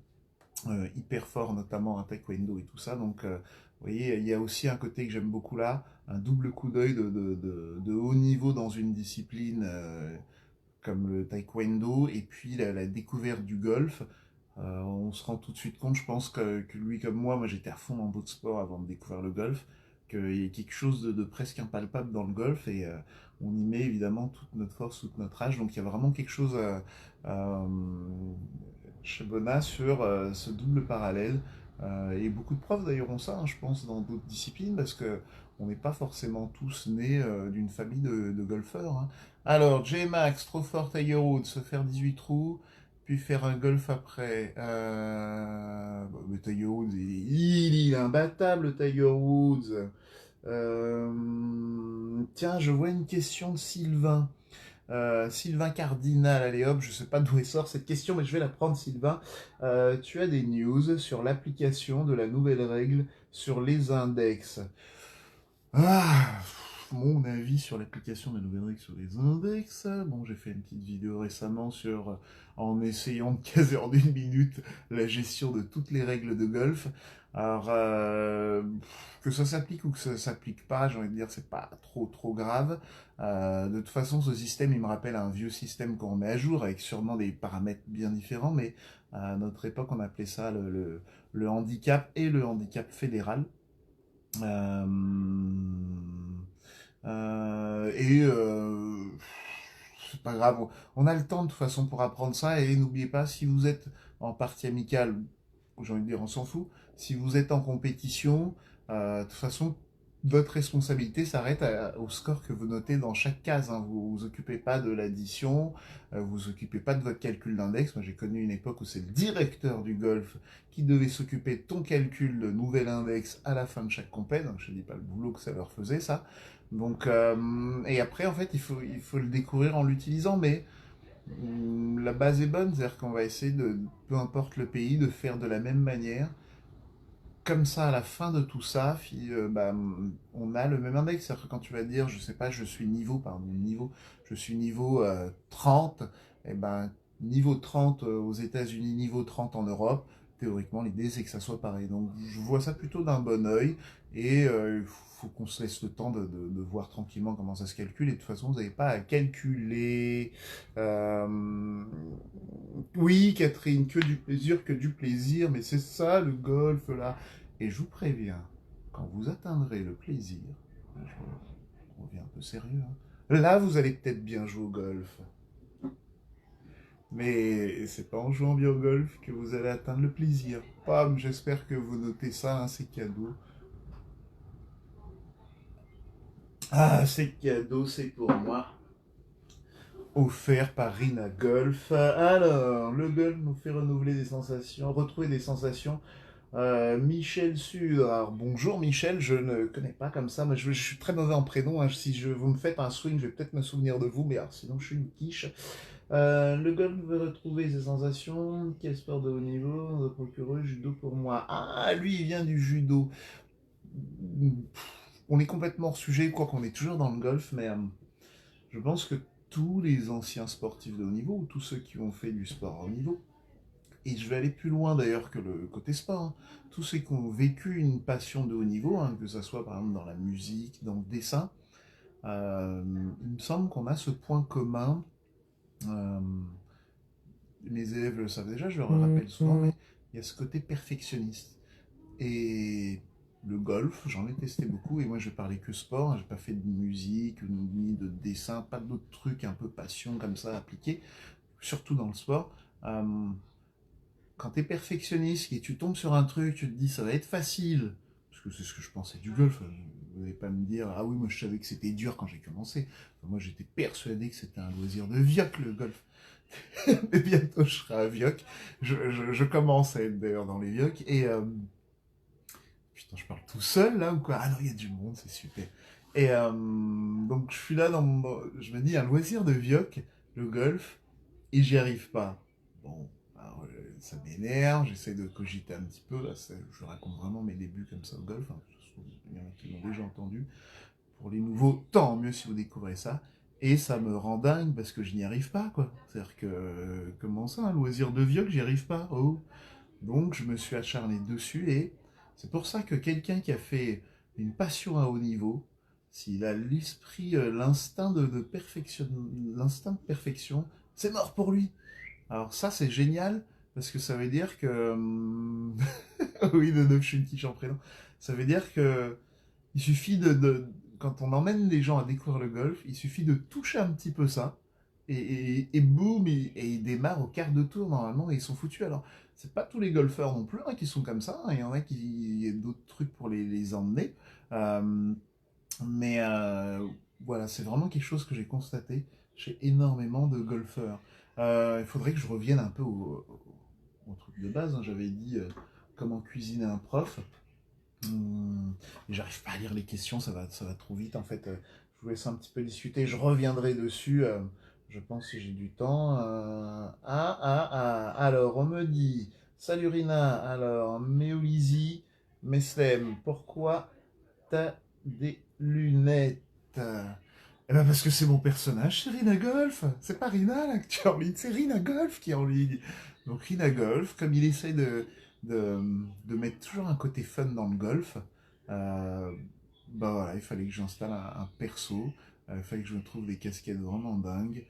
hyper fort notamment à taekwondo et tout ça, donc vous voyez, il y a aussi un côté que j'aime beaucoup là, un double coup d'œil de haut niveau dans une discipline comme le taekwondo, et puis la découverte du golf. On se rend tout de suite compte, je pense que lui comme moi j'étais à fond dans d'autres sports avant de découvrir le golf, qu'il y a quelque chose de presque impalpable dans le golf, et on y met évidemment toute notre force, toute notre âge, donc il y a vraiment quelque chose euh, chez Bona sur ce double parallèle. Et beaucoup de profs d'ailleurs ont ça, hein, je pense, dans d'autres disciplines, parce que on n'est pas forcément tous nés d'une famille de golfeurs. Hein. Alors, J-Max, trop fort Tiger Woods, se faire 18 trous, puis faire un golf après. Mais Tiger Woods, il est imbattable, Tiger Woods. Tiens, je vois une question de Sylvain. Sylvain Cardinal, allez hop, je sais pas d'où elle sort cette question, mais je vais la prendre, Sylvain. Tu as des news sur l'application de la nouvelle règle sur les index. Ah, mon avis sur l'application de la nouvelle règle sur les index. Bon, j'ai fait une petite vidéo récemment sur, en essayant de caser en 1 minute la gestion de toutes les règles de golf. Alors, que ça s'applique ou que ça s'applique pas, j'ai envie de dire, c'est pas trop grave. De toute façon, ce système, il me rappelle un vieux système qu'on met à jour avec sûrement des paramètres bien différents, mais à notre époque, on appelait ça le handicap et le handicap fédéral. Euh, et c'est pas grave, on a le temps de toute façon pour apprendre ça. Et n'oubliez pas, si vous êtes en partie amicale, j'ai envie de dire, on s'en fout. Si vous êtes en compétition, de toute façon, votre responsabilité s'arrête au score que vous notez dans chaque case. Hein. Vous vous occupez pas de l'addition, vous vous occupez pas de votre calcul d'index. Moi, j'ai connu une époque où c'est le directeur du golf qui devait s'occuper de ton calcul de nouvel index à la fin de chaque compète. Donc, je ne dis pas le boulot que ça leur faisait, ça. Donc, et après, en fait, il faut le découvrir en l'utilisant, mais la base est bonne, c'est-à-dire qu'on va essayer de, peu importe le pays, de faire de la même manière. Comme ça, à la fin de tout ça, bah, on a le même index. C'est-à-dire que quand tu vas dire, je sais pas, je suis niveau, pardon, niveau, je suis niveau 30, et ben, niveau 30 aux États-Unis, niveau 30 en Europe, théoriquement, l'idée c'est que ça soit pareil. Donc, je vois ça plutôt d'un bon oeil, et il faut qu'on se laisse le temps de voir tranquillement comment ça se calcule, et de toute façon, vous n'avez pas à calculer. Oui, Catherine, que du plaisir, mais c'est ça le golf là. Et je vous préviens, quand vous atteindrez le plaisir, je reviens un peu sérieux, hein, là vous allez peut-être bien jouer au golf. Mais c'est pas en jouant bien au golf que vous allez atteindre le plaisir. Pam, j'espère que vous notez ça, hein, c'est cadeau. Ah, c'est cadeau, c'est pour moi. Offert par Rina Golf. Alors, le golf nous fait renouveler des sensations, retrouver des sensations. Michel Sud. Alors, bonjour Michel, je ne connais pas comme ça, mais je suis très mauvais en prénom. Hein. Si vous me faites un swing, je vais peut-être me souvenir de vous, mais alors, sinon je suis une quiche. Le golf veut retrouver ses sensations. Quel sport de haut niveau? De procureur, judo pour moi. Ah, lui, il vient du judo. On est complètement hors sujet, quoi qu'on est toujours dans le golf, mais je pense que tous les anciens sportifs de haut niveau, ou tous ceux qui ont fait du sport à haut niveau, et je vais aller plus loin d'ailleurs que le côté sport, hein, tous ceux qui ont vécu une passion de haut niveau, hein, que ce soit par exemple dans la musique, dans le dessin, il me semble qu'on a ce point commun. euh, les élèves le savent déjà, je leur le rappelle souvent, mais il y a ce côté perfectionniste. Et le golf, j'en ai testé beaucoup, et moi je parlais que sport, hein, j'ai pas fait de musique, ni de dessin, pas d'autres trucs un peu passion comme ça appliqués, surtout dans le sport. Quand tu es perfectionniste et tu tombes sur un truc, tu te dis ça va être facile, parce que c'est ce que je pensais du golf, vous n'allez pas me dire ah oui, moi je savais que c'était dur quand j'ai commencé. Enfin, moi j'étais persuadé que c'était un loisir de vioc le golf. Mais bientôt je serai à vioc. Je commence à être d'ailleurs dans les viocs, et putain, je parle tout seul là ou quoi? Ah non, il y a du monde, c'est super. Et donc je suis là je me dis un loisir de vioque, le golf, et j'y arrive pas. Bon, alors, ça m'énerve, j'essaie de cogiter un petit peu, là, je raconte vraiment mes débuts comme ça au golf, hein. Il y en a qui l'ont déjà entendu. Pour les nouveaux, tant mieux si vous découvrez ça. Et ça me rend dingue parce que je n'y arrive pas, quoi. C'est-à-dire que, comment ça, un loisir de vieux que j'y arrive pas? Oh. Donc je me suis acharné dessus et c'est pour ça que quelqu'un qui a fait une passion à haut niveau, s'il a l'esprit, l'instinct de perfection, l'instinct de perfection, c'est mort pour lui. Alors ça c'est génial parce que ça veut dire que oui, de neuf, je suis une quiche en prénom. Ça veut dire que il suffit quand on emmène les gens à découvrir le golf, il suffit de toucher un petit peu ça, et boum, et ils démarrent au quart de tour normalement, et ils sont foutus. Alors, c'est pas tous les golfeurs non plus hein, qui sont comme ça, hein. Il y en a qui, il y a d'autres trucs pour les emmener. Euh, mais voilà, c'est vraiment quelque chose que j'ai constaté chez énormément de golfeurs. Il faudrait que je revienne un peu au truc de base, hein. J'avais dit comment cuisiner un prof. Et j'arrive pas à lire les questions, ça va trop vite en fait. Je vous laisse un petit peu discuter, je reviendrai dessus, je pense si j'ai du temps. Alors on me dit, salut Rina, alors Méolizy, Meslem, pourquoi t'as des lunettes? Eh ben parce que c'est mon personnage, c'est Rina Golf. C'est pas Rina là que tu es en ligne, c'est Rina Golf qui est en ligne. Donc Rina Golf, comme il essaie de, de mettre toujours un côté fun dans le golf, euh, bah voilà, il fallait que j'installe un perso, il fallait que je me trouve des casquettes vraiment dingues.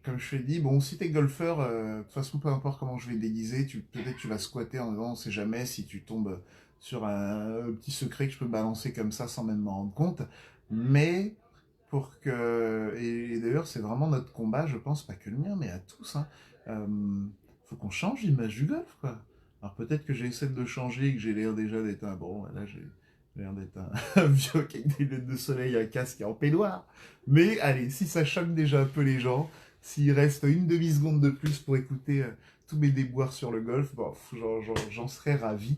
Comme je t'ai dit, bon, si t'es golfeur, de toute façon, peu importe comment je vais déguiser, peut-être tu vas squatter en disant, on sait jamais si tu tombes sur un petit secret que je peux balancer comme ça sans même m'en rendre compte. Mais pour que et d'ailleurs c'est vraiment notre combat, je pense, pas que le mien, mais à tous. Hein. Faut qu'on change l'image du golf, quoi. Alors peut-être que j'essaie de le changer et que j'ai l'air déjà d'être un bon, là j'ai l'air d'être un vieux avec des lunettes de soleil, un casque et en peignoir. Mais allez, si ça choque déjà un peu les gens, s'il reste une demi-seconde de plus pour écouter tous mes déboires sur le golf, bon, j'en serais ravi.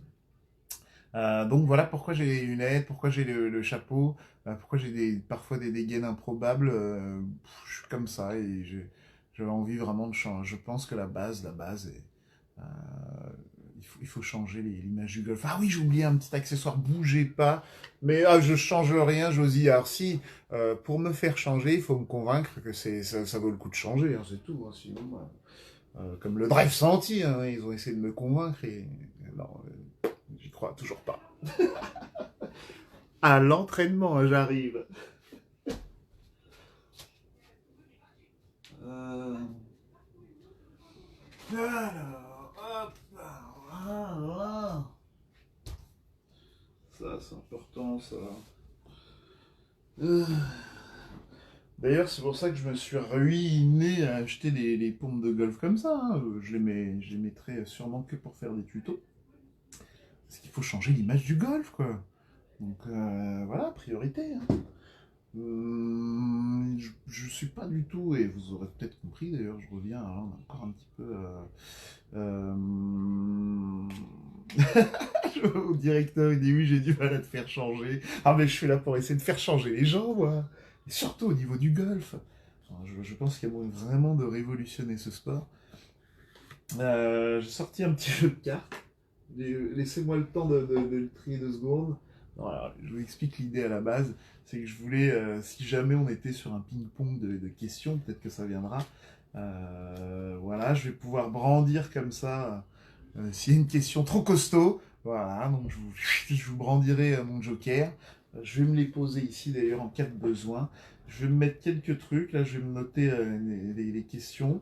Donc voilà pourquoi j'ai les lunettes, pourquoi j'ai le chapeau, pourquoi j'ai parfois des dégaines improbables. Je suis comme ça et j'avais envie vraiment de changer. Je pense que la base est, euh, il faut changer l'image du golf. Ah oui, j'ai oublié un petit accessoire, bougez pas. Mais je change rien, Josie. Alors si, pour me faire changer, il faut me convaincre que ça vaut le coup de changer, hein, c'est tout. Hein, sinon, comme le drive senti, hein, ils ont essayé de me convaincre et non, j'y crois toujours pas. À l'entraînement, hein, j'arrive. Euh... Alors, hop, voilà. Ça, c'est important, ça. Euh, D'ailleurs, c'est pour ça que je me suis ruiné à acheter les pompes de golf comme ça, hein. Je les mettrai sûrement que pour faire des tutos. Parce qu'il faut changer l'image du golf, quoi. Donc voilà, priorité. Hein. Je suis pas du tout, et vous aurez peut-être compris d'ailleurs, je reviens, alors on est encore un petit peu. Au directeur, il dit oui, j'ai du mal à te faire changer. Ah, mais je suis là pour essayer de faire changer les gens, moi. Et surtout au niveau du golf. Enfin, je pense qu'il y a moyen vraiment de révolutionner ce sport. J'ai sorti un petit jeu de cartes. Laissez-moi le temps de le trier 2 secondes. Voilà, je vous explique l'idée à la base. C'est que je voulais, si jamais on était sur un ping-pong de questions, peut-être que ça viendra. Voilà, je vais pouvoir brandir comme ça. S'il y a une question trop costaud, voilà, donc je vous brandirai mon joker. Je vais me les poser ici d'ailleurs en cas de besoin. Je vais me mettre quelques trucs. Là, je vais me noter les questions.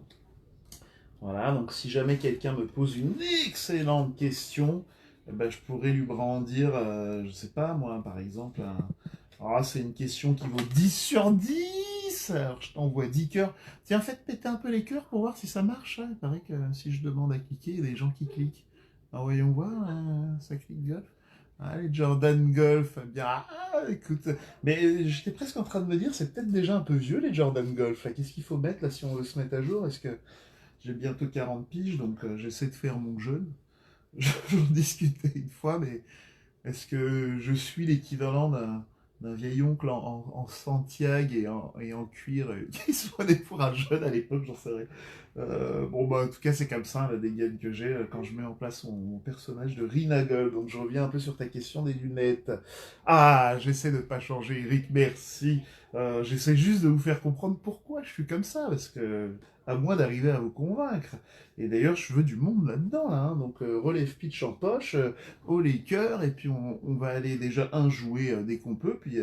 Voilà, donc si jamais quelqu'un me pose une excellente question, eh ben, je pourrais lui brandir, je sais pas moi, par exemple, ah, c'est une question qui vaut 10 sur 10. Alors je t'envoie 10 cœurs. Tiens, faites péter un peu les cœurs pour voir si ça marche. Hein. Il paraît que si je demande à cliquer, il y a des gens qui cliquent. Alors voyons voir, ça clique golf. Allez, Jordan Golf, bien, écoute, mais j'étais presque en train de me dire, c'est peut-être déjà un peu vieux les Jordan Golf. Qu'est-ce qu'il faut mettre là si on veut se mettre à jour? Est-ce que j'ai bientôt 40 piges, donc j'essaie de faire mon jeûne. J'en discutais une fois, mais Est-ce que je suis l'équivalent d'un vieil oncle en Santiago et en cuir qui se prenait pour un jeune à l'époque, j'en sais rien. Bon, bah, en tout cas, c'est comme ça, la dégaine que j'ai quand je mets en place mon personnage de Rinagol. Donc, je reviens un peu sur ta question des lunettes. Ah, j'essaie de pas changer, Eric, merci. J'essaie juste de vous faire comprendre pourquoi je suis comme ça, parce que à moi d'arriver à vous convaincre. Et d'ailleurs, je veux du monde là-dedans, là, hein. Donc, relève pitch en poche, haut les cœurs, et puis on va aller déjà jouer dès qu'on peut, puis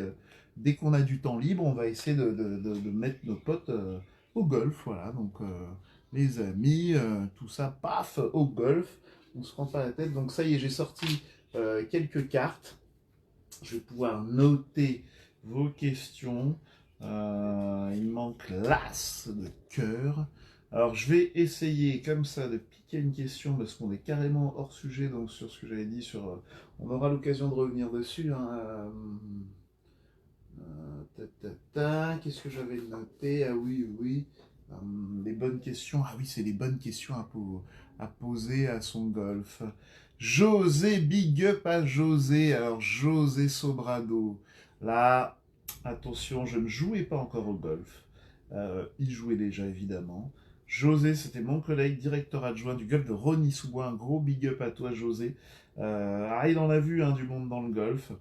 dès qu'on a du temps libre, on va essayer de mettre nos potes au golf, voilà. Donc, les amis, tout ça, paf, au golf, on se rend pas la tête. Donc ça y est, j'ai sorti quelques cartes. Je vais pouvoir noter vos questions. Il me manque l'as de cœur. Alors je vais essayer comme ça de piquer une question parce qu'on est carrément hors sujet donc sur ce que j'avais dit sur. On aura l'occasion de revenir dessus. Hein, Qu'est-ce que j'avais noté? Ah oui, oui. Les bonnes questions. Ah oui, c'est les bonnes questions à poser à son golf. José, big up à José. Alors, José Sobrado. Là, attention, je ne jouais pas encore au golf. Il jouait déjà, évidemment. José, c'était mon collègue, directeur adjoint du golf de Rosny-sous-Bois. Un gros big up à toi, José. Il en a vu hein, du monde dans le golf.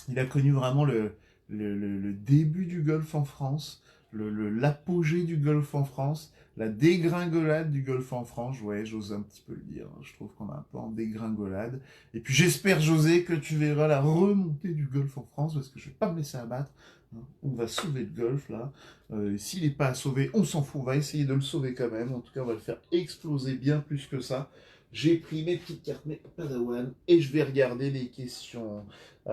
Il a connu vraiment le début du golf en France, l'apogée du golf en France, la dégringolade du golf en France. Ouais, j'ose un petit peu le dire. Je trouve qu'on est un peu en dégringolade. Et puis j'espère, José, que tu verras la remontée du golf en France, parce que je vais pas me laisser abattre. On va sauver le golf, là. S'il n'est pas à sauver, on s'en fout. On va essayer de le sauver quand même. En tout cas, on va le faire exploser bien plus que ça. J'ai pris mes petites cartes, mes padawan, et je vais regarder les questions. Oh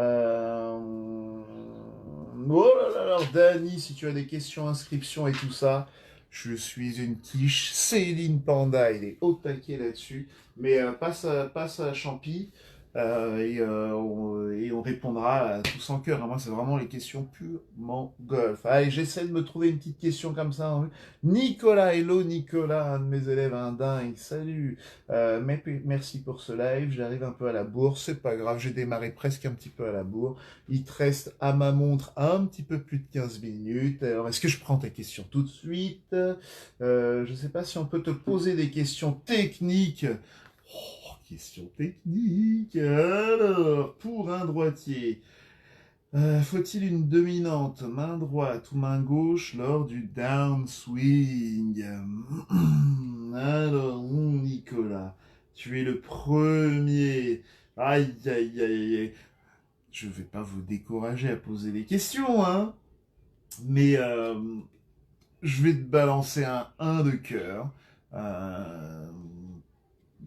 là là, alors Dani, si tu as des questions, inscriptions et tout ça, je suis une quiche. Céline Panda, il est au taquet là-dessus. Mais passe à Champy et on répondra à tout sans cœur. Hein. Moi, c'est vraiment les questions purement golf. Allez, j'essaie de me trouver une petite question comme ça. Hein. Nicolas, hello Nicolas, un de mes élèves, un dingue. Salut. Merci pour ce live. J'arrive un peu à la bourre. C'est pas grave, j'ai démarré presque un petit peu à la bourre. Il te reste à ma montre un petit peu plus de 15 minutes. Alors, est-ce que je prends ta question tout de suite? Je sais pas si on peut te poser des questions techniques. Oh, question technique. Alors, pour un droitier, faut-il une dominante main droite ou main gauche lors du downswing? Alors, mon Nicolas, tu es le premier. Aïe, aïe, aïe, aïe. Je vais pas vous décourager à poser des questions, hein. Mais je vais te balancer un 1 de cœur. Euh,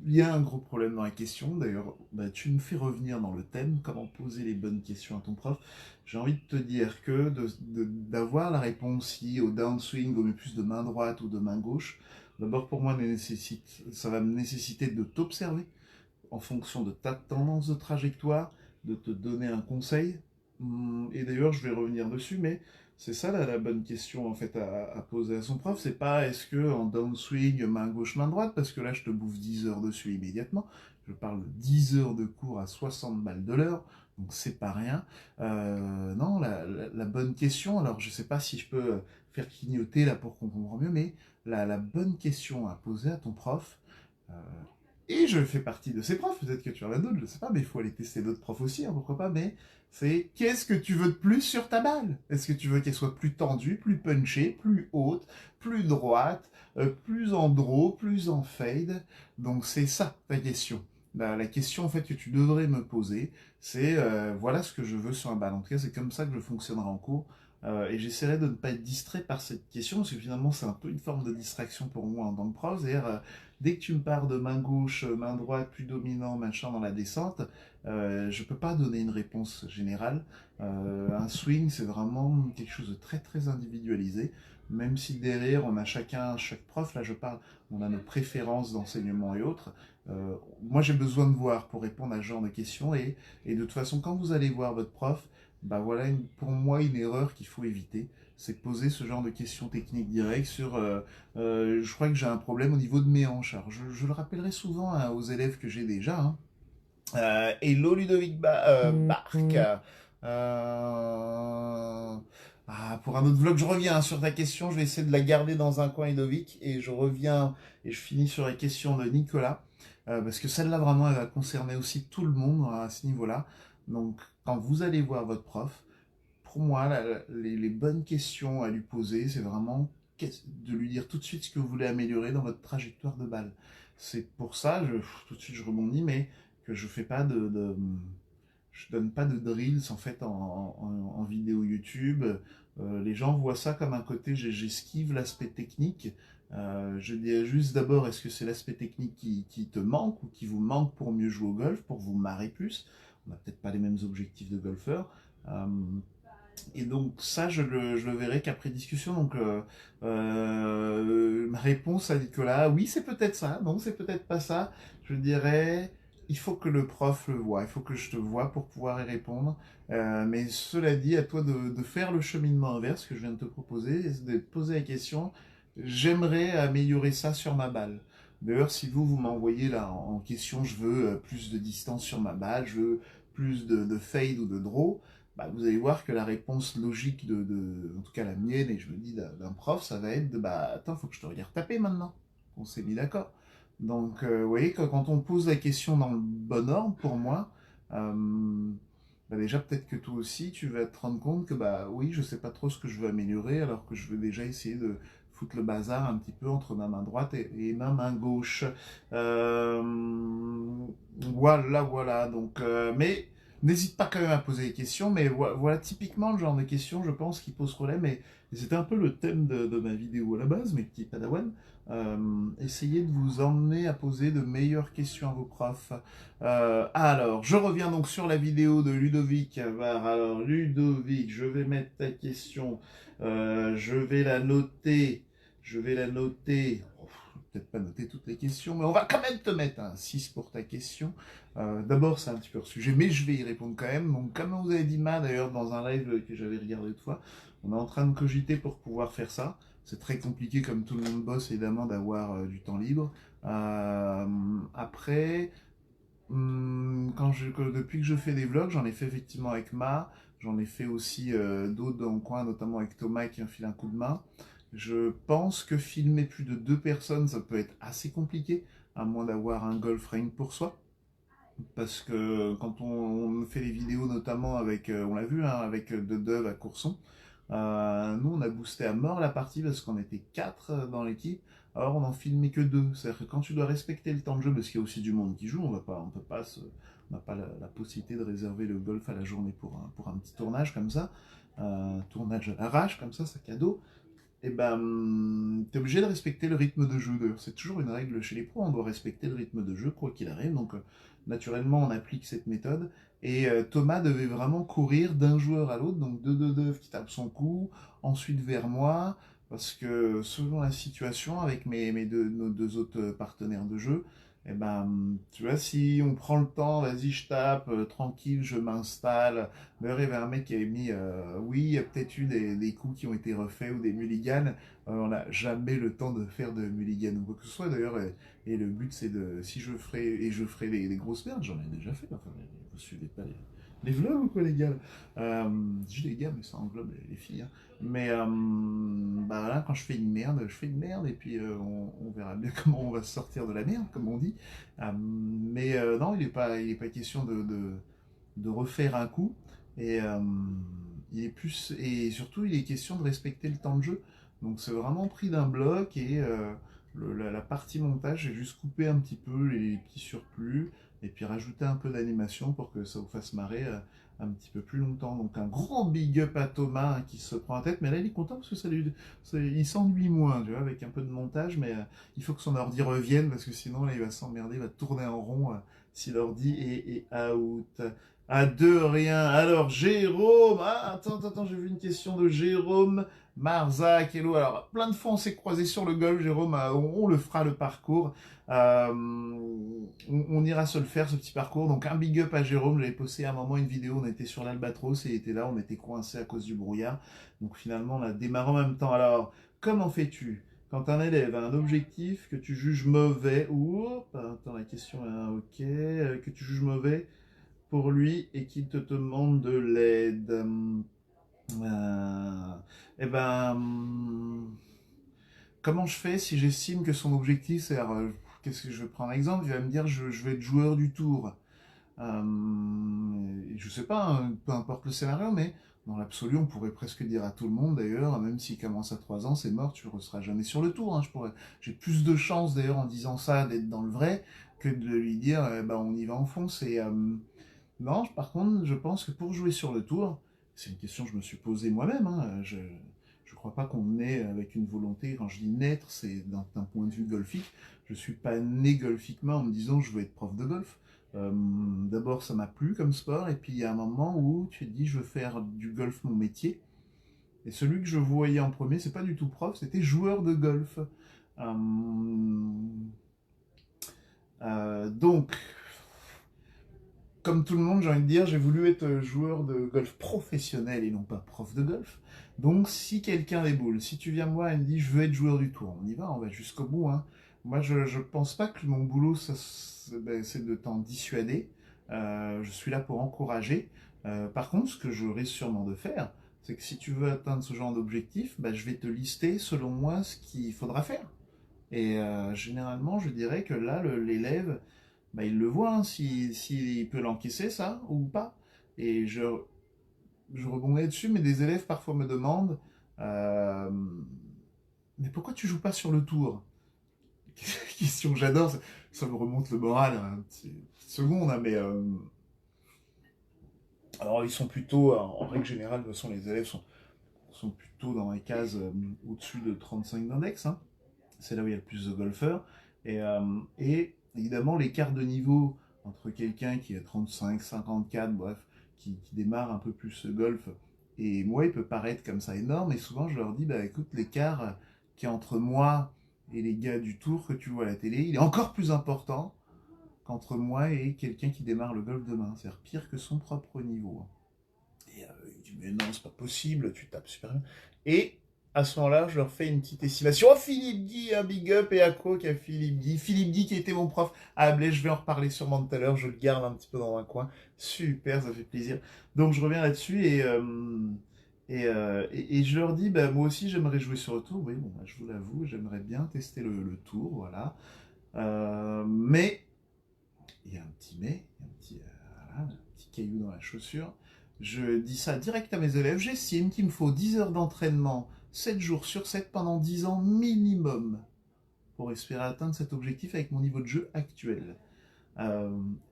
Il y a un gros problème dans la question. D'ailleurs, bah, tu me fais revenir dans le thème, comment poser les bonnes questions à ton prof. J'ai envie de te dire que d'avoir la réponse si au downswing, au mieux plus de main droite ou de main gauche, d'abord pour moi, ça va me nécessiter de t'observer en fonction de ta tendance de trajectoire, de te donner un conseil. Et d'ailleurs, je vais revenir dessus, mais c'est ça la bonne question en fait à poser à son prof. C'est pas est-ce que en downswing, main gauche, main droite, parce que là je te bouffe 10 heures dessus immédiatement. Je parle de 10 heures de cours à 60 balles de l'heure, donc c'est pas rien. Non, la bonne question, alors je sais pas si je peux faire clignoter là pour qu'on comprenne mieux, mais la bonne question à poser à ton prof, euh, et je fais partie de ces profs, peut-être que tu en as d'autres, je sais pas, mais il faut aller tester d'autres profs aussi, hein, pourquoi pas, mais c'est qu'est-ce que tu veux de plus sur ta balle? Est-ce que tu veux qu'elle soit plus tendue, plus punchée, plus haute, plus droite, plus en draw, plus en fade? Donc c'est ça ta question. La question en fait que tu devrais me poser, c'est voilà ce que je veux sur un balle. En tout cas, c'est comme ça que je fonctionnerai en cours. Et j'essaierai de ne pas être distrait par cette question, parce que finalement c'est un peu une forme de distraction pour moi en tant que prof, c'est-à-dire dès que tu me parles de main gauche, main droite, plus dominant, machin dans la descente, je peux pas donner une réponse générale. Un swing, c'est vraiment quelque chose de très très individualisé. Même si derrière, on a chaque prof, là je parle, on a nos préférences d'enseignement et autres. Moi j'ai besoin de voir pour répondre à ce genre de questions et de toute façon, quand vous allez voir votre prof, bah voilà pour moi une erreur qu'il faut éviter, c'est poser ce genre de questions techniques directes sur je crois que j'ai un problème au niveau de mes hanches. Alors, je le rappellerai souvent hein, aux élèves que j'ai déjà. Hein. Hello Ludovic Bark. Pour un autre vlog, je reviens sur ta question. Je vais essayer de la garder dans un coin, Ludovic, et je reviens et je finis sur les questions de Nicolas. Parce que celle-là, vraiment, elle va concerner aussi tout le monde à ce niveau-là. Donc, quand vous allez voir votre prof, pour moi, les bonnes questions à lui poser, c'est vraiment de lui dire tout de suite ce que vous voulez améliorer dans votre trajectoire de balle. C'est pour ça, tout de suite je rebondis, mais que je fais pas je donne pas de drills en fait en vidéo YouTube. Les gens voient ça comme un côté, j'esquive l'aspect technique. Je dis juste d'abord, est-ce que c'est l'aspect technique qui te manque ou qui vous manque pour mieux jouer au golf, pour vous marrer plus? On n'a peut-être pas les mêmes objectifs de golfeur. Euh, et donc ça, je le verrai qu'après discussion. Donc ma réponse à Nicolas, oui, c'est peut-être ça, non, c'est peut-être pas ça. Je dirais, il faut que le prof le voie, il faut que je te voie pour pouvoir y répondre. Mais cela dit, à toi de faire le cheminement inverse que je viens de te proposer, de te poser la question, j'aimerais améliorer ça sur ma balle. D'ailleurs, si vous m'envoyez là en question, je veux plus de distance sur ma balle, je veux plus de fade ou de draw, bah, vous allez voir que la réponse logique en tout cas la mienne, et je me dis d'un prof, ça va être de bah attends, faut que je te regarde taper maintenant. On s'est mis d'accord. Donc, vous voyez que quand on pose la question dans le bon ordre, pour moi, bah déjà peut-être que toi aussi, tu vas te rendre compte que bah oui, je sais pas trop ce que je veux améliorer, alors que je veux déjà essayer de foutre le bazar un petit peu entre ma main droite et ma main gauche. Euh, voilà. Donc, mais n'hésite pas quand même à poser des questions, mais voilà typiquement le genre de questions, je pense, qui pose problème. Et c'était un peu le thème de ma vidéo à la base, mes petits padawans. Essayez de vous emmener à poser de meilleures questions à vos profs. Alors, je reviens donc sur la vidéo de Ludovic. Alors, Ludovic, je vais mettre ta question. Je vais la noter. Je vais la noter. Oh, peut-être pas noter toutes les questions, mais on va quand même te mettre un 6 pour ta question. D'abord, c'est un petit peu hors sujet, mais je vais y répondre quand même. Donc, comme vous avez dit, d'ailleurs, dans un live que j'avais regardé une fois, on est en train de cogiter pour pouvoir faire ça. C'est très compliqué, comme tout le monde bosse, évidemment, d'avoir du temps libre. Après, depuis que je fais des vlogs, j'en ai fait effectivement avec j'en ai fait aussi d'autres dans le coin, notamment avec Thomas qui m'a filé un coup de main. Je pense que filmer plus de 2 personnes, ça peut être assez compliqué, à moins d'avoir un golf frame pour soi. Parce que quand on fait les vidéos, notamment avec, on l'a vu, hein, avec De Dove à Courson, nous on a boosté à mort la partie parce qu'on était 4 dans l'équipe. Alors on en filmait que 2. C'est-à-dire que quand tu dois respecter le temps de jeu, parce qu'il y a aussi du monde qui joue, on peut pas on n'a pas la possibilité de réserver le golf à la journée pour un petit tournage comme ça, tournage à l'arrache comme ça, sac à dos. Et ben, t'es obligé de respecter le rythme de jeu. D'ailleurs, c'est toujours une règle chez les pros, on doit respecter le rythme de jeu, quoi qu'il arrive. Donc, naturellement, on applique cette méthode. Et Thomas devait vraiment courir d'un joueur à l'autre, donc de Dove qui tape son coup, ensuite vers moi, parce que selon la situation, avec nos 2 autres partenaires de jeu, et ben, tu vois, si on prend le temps, vas-y, je tape, tranquille, je m'installe. D'ailleurs, il y avait un mec qui avait mis, oui, il y a peut-être eu des coups qui ont été refaits ou des mulligans. On n'a jamais le temps de faire de mulligan ou quoi que ce soit. D'ailleurs, et le but, c'est si je ferai les grosses merdes, j'en ai déjà fait. Enfin, vous suivez pas les vlogs ou quoi, les gars? Je dis les gars, mais ça englobe les filles. Hein. Mais bah là, quand je fais une merde, et puis on verra bien comment on va se sortir de la merde, comme on dit. Mais non, il est pas question de refaire un coup. Et et surtout, il est question de respecter le temps de jeu. Donc c'est vraiment pris d'un bloc et la partie montage, j'ai juste coupé un petit peu les petits surplus et puis rajouté un peu d'animation pour que ça vous fasse marrer un petit peu plus longtemps. Donc un grand big up à Thomas hein, qui se prend la tête, mais là il est content parce que il s'ennuie moins, tu vois, avec un peu de montage, mais il faut que son ordi revienne parce que sinon là il va s'emmerder, il va tourner en rond si l'ordi est out. À 2-rien. Alors, Jérôme. Attends, j'ai vu une question de Jérôme Marzac. Hello. Alors, plein de fois, on s'est croisés sur le golf, Jérôme. On le fera, le parcours. On ira se le faire, ce petit parcours. Donc, un big up à Jérôme. J'avais posté à un moment une vidéo. On était sur l'Albatros et il était là. On était coincés à cause du brouillard. Donc, finalement, on a démarré en même temps. Alors, comment fais-tu? quand un élève a un objectif que tu juges mauvais, ou, attends, la question est ok, que tu juges mauvais pour lui et qu'il te demande de l'aide, euh, eh ben, comment je fais si j'estime que son objectif, c'est, qu'est-ce que je vais prendre un exemple, il va me dire je vais être joueur du tour. Je sais pas, hein, peu importe le scénario, mais dans l'absolu, on pourrait presque dire à tout le monde d'ailleurs, même s'il commence à 3 ans, c'est mort, tu ne seras jamais sur le tour. Hein, j'ai plus de chances d'ailleurs en disant ça d'être dans le vrai que de lui dire bah, on y va en fonce. Non, par contre, je pense que pour jouer sur le tour, c'est une question que je me suis posée moi-même. Hein, je crois pas qu'on naît avec une volonté. Quand je dis naître, c'est d'un point de vue golfique. Je suis pas né golfiquement en me disant je veux être prof de golf. D'abord, ça m'a plu comme sport, et puis il y a un moment où tu te dis je veux faire du golf mon métier. Et celui que je voyais en premier, c'est pas du tout prof, c'était joueur de golf. Euh, donc, comme tout le monde, j'ai envie de dire, j'ai voulu être joueur de golf professionnel et non pas prof de golf. Donc, si quelqu'un déboule, si tu viens moi et me dis je veux être joueur du tour, on va jusqu'au bout. Hein. Moi, je pense pas que mon boulot, c'est de t'en dissuader. Je suis là pour encourager. Par contre, ce que je risque sûrement de faire, c'est que si tu veux atteindre ce genre d'objectif, je vais te lister selon moi ce qu'il faudra faire. Et généralement, je dirais que là, l'élève, il le voit, hein, s'il peut l'encaisser, ça, ou pas. Et je rebondis dessus, mais des élèves parfois me demandent euh, mais pourquoi tu joues pas sur le tour? Question que j'adore, ça me remonte le moral un petite seconde, hein, mais alors ils sont plutôt, en règle générale, de toute façon, les élèves sont plutôt dans les cases au-dessus de 35 d'index. Hein. C'est là où il y a le plus de golfeurs. Et évidemment, l'écart de niveau entre quelqu'un qui est 35, 54, bref, qui démarre un peu plus ce golf, et moi, il peut paraître comme ça énorme, et souvent je leur dis, écoute, l'écart qui est entre moi et les gars du tour que tu vois à la télé, il est encore plus important qu'entre moi et quelqu'un qui démarre le golf demain. C'est-à-dire pire que son propre niveau. Et il dit, mais non, c'est pas possible, tu tapes super bien. Et à ce moment-là, je leur fais une petite estimation. Oh, Philippe Guy, un big up, et à quoi qu'à Philippe Guy. Philippe Guy qui était mon prof à Blaise, je vais en reparler sûrement tout à l'heure, je le garde un petit peu dans un coin. Super, ça fait plaisir. Donc je reviens là-dessus et je leur dis, moi aussi j'aimerais jouer sur le tour. Oui, bon, je vous l'avoue, j'aimerais bien tester le tour, voilà. Mais, il y a un petit mais, il y a voilà, un petit caillou dans la chaussure. Je dis ça direct à mes élèves. J'estime qu'il me faut 10 heures d'entraînement, 7 jours sur 7 pendant 10 ans minimum pour espérer atteindre cet objectif avec mon niveau de jeu actuel.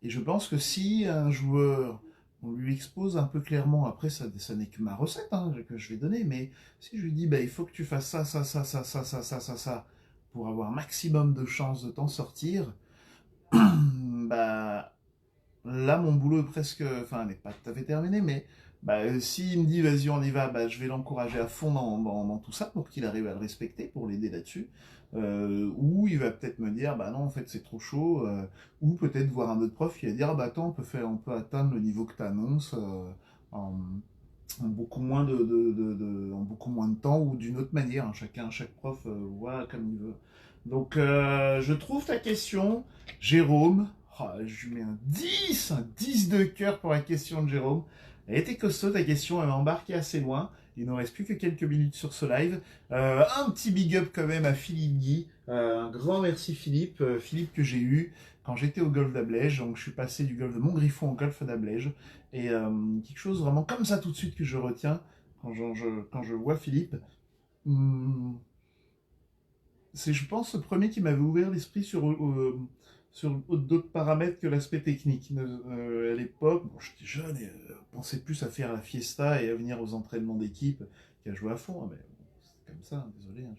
Et je pense que si un joueur, on lui expose un peu clairement, après ça n'est que ma recette hein, que je vais donner, mais si je lui dis il faut que tu fasses ça pour avoir un maximum de chances de t'en sortir, bah là, mon boulot est presque, enfin, n'est pas tout à fait terminé, mais s'il me dit vas-y, on y va, je vais l'encourager à fond dans tout ça pour qu'il arrive à le respecter, pour l'aider là-dessus. Ou il va peut-être me dire non, en fait, c'est trop chaud. Ou peut-être voir un autre prof qui va dire attends, on peut atteindre le niveau que tu annonces en beaucoup moins en beaucoup moins de temps ou d'une autre manière. Hein. Chaque prof voit comme il veut. Donc, je trouve ta question, Jérôme. Oh, je lui mets un 10 de cœur pour la question de Jérôme. Elle était costaud ta question, elle m'a embarqué assez loin. Il ne nous reste plus que quelques minutes sur ce live. Un petit big up quand même à Philippe Guy. Un grand merci Philippe. Philippe que j'ai eu quand j'étais au golf d'Ablège. Donc je suis passé du golf de Montgriffon au golf d'Ablège. Et quelque chose vraiment comme ça tout de suite que je retiens quand je vois Philippe. Hum, c'est, je pense, le premier qui m'avait ouvert l'esprit sur d'autres paramètres que l'aspect technique. À l'époque, bon, j'étais jeune et pensais plus à faire la fiesta et à venir aux entraînements d'équipe qu'à jouer à fond. Hein, mais bon, c'est comme ça, hein, désolé. Hein,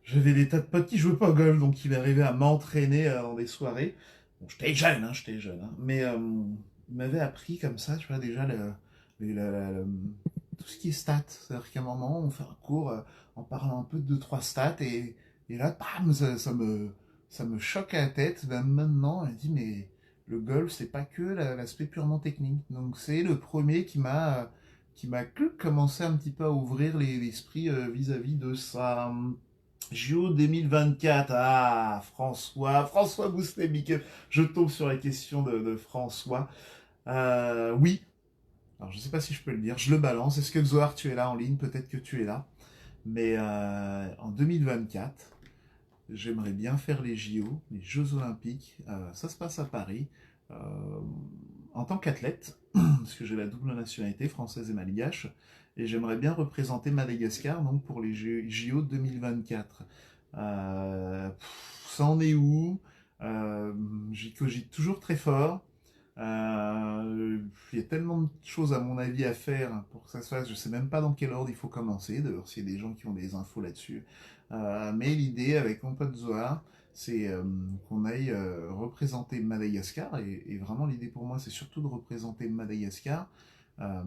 j'avais des tas de potes qui jouaient pas au golf, donc il arrivait à m'entraîner dans des soirées. Bon, j'étais jeune, hein, mais il m'avait appris comme ça, tu vois, déjà tout ce qui est stats. C'est-à-dire qu'à un moment, on fait un cours en parlant un peu de 2-3 stats, et là, bam, ça me choque à la tête. Maintenant, elle dit, mais le golf, c'est pas que l'aspect purement technique. Donc c'est le premier qui m'a commencé un petit peu à ouvrir l'esprit vis-à-vis de ça. JO 2024. Ah, François Bousselet-Miquel. Je tombe sur la question de François. Oui. Alors, je ne sais pas si je peux le dire. Je le balance. Est-ce que Zohar, tu es là en ligne? Peut-être que tu es là. Mais en 2024, j'aimerais bien faire les JO, les Jeux Olympiques. Ça se passe à Paris. Euh, en tant qu'athlète, parce que j'ai la double nationalité française et malgache, et j'aimerais bien représenter Madagascar donc pour les JO 2024. Ça en est où? J'y cogite toujours très fort. Il y a tellement de choses à mon avis à faire pour que ça se fasse. Je sais même pas dans quel ordre il faut commencer. D'ailleurs, s'il y a des gens qui ont des infos là-dessus. Mais l'idée avec mon pote Zohar, c'est qu'on aille représenter Madagascar. Et vraiment, l'idée pour moi, c'est surtout de représenter Madagascar. Euh,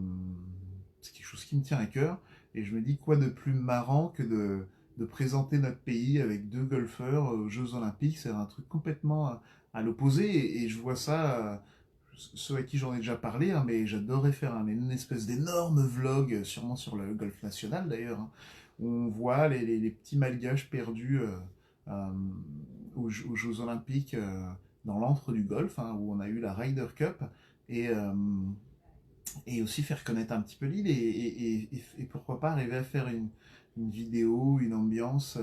c'est quelque chose qui me tient à cœur. Et je me dis, quoi de plus marrant que de présenter notre pays avec deux golfeurs aux Jeux Olympiques. C'est un truc complètement à l'opposé. Et je vois ça. Ceux à qui j'en ai déjà parlé, hein, mais j'adorerais faire une espèce d'énorme vlog, sûrement sur le golf national d'ailleurs, hein, où on voit les petits malgaches perdus euh, aux Jeux Olympiques dans l'antre du golf, hein, où on a eu la Ryder Cup, et, euh, et aussi faire connaître un petit peu l'île, et pourquoi pas arriver à faire une vidéo, une ambiance.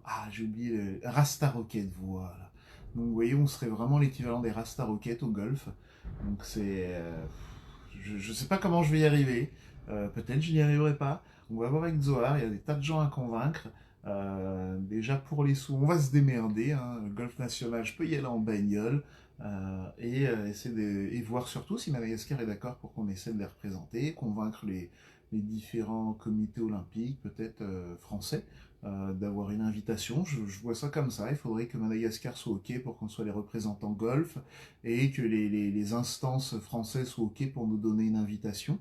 Ah, j'ai oublié, Rasta Rocket, voilà. Donc vous voyez, on serait vraiment l'équivalent des Rasta Rocket au golf. Donc c'est. Je sais pas comment je vais y arriver. Peut-être je n'y arriverai pas. On va voir avec Zohar, il y a des tas de gens à convaincre. Déjà pour les sous, on va se démerder, hein. Le golf national, je peux y aller en bagnole. Et voir surtout si Madagascar est d'accord pour qu'on essaie de les représenter, convaincre les différents comités olympiques, peut-être français, d'avoir une invitation. Je vois ça comme ça. Il faudrait que Madagascar soit OK pour qu'on soit les représentants golf et que les instances françaises soient OK pour nous donner une invitation.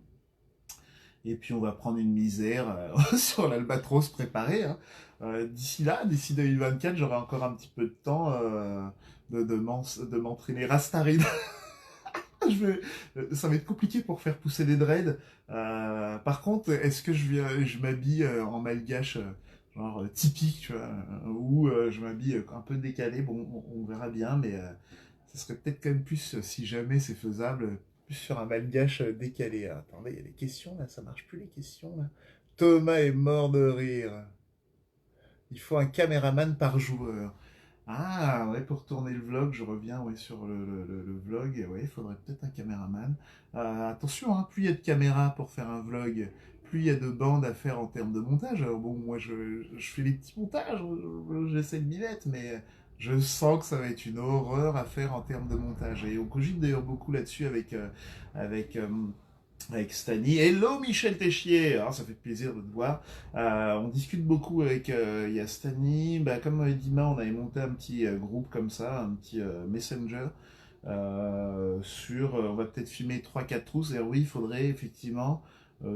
Et puis on va prendre une misère sur l'Albatros préparé, hein. D'ici là, d'ici 2024, j'aurai encore un petit peu de temps de m'entraîner Rastarine. Ça va être compliqué pour faire pousser des dreads. Par contre, est-ce que je m'habille en malgache, genre typique, tu vois, ou je m'habille un peu décalé? Bon, on verra bien, mais ce serait peut-être quand même plus, si jamais c'est faisable, plus sur un malgache décalé. Attendez, il y a des questions là, ça marche plus les questions là. Thomas est mort de rire. Il faut un caméraman par joueur. Ah, ouais, pour tourner le vlog, je reviens ouais, sur le vlog. Et ouais, il faudrait peut-être un caméraman. Attention, hein, plus il y a de caméras pour faire un vlog, plus il y a de bandes à faire en termes de montage. Alors bon, moi, je fais les petits montages, j'essaie de m'y mettre, mais je sens que ça va être une horreur à faire en termes de montage. Et on cogite d'ailleurs beaucoup là-dessus avec avec Stani. Hello Michel Téchier, alors, ça fait plaisir de te voir. On discute beaucoup avec il y a Stani. Bah, comme Dima, on avait monté un petit groupe comme ça, un petit messenger. On va peut-être filmer trois quatre trousses. Et oui, il faudrait effectivement,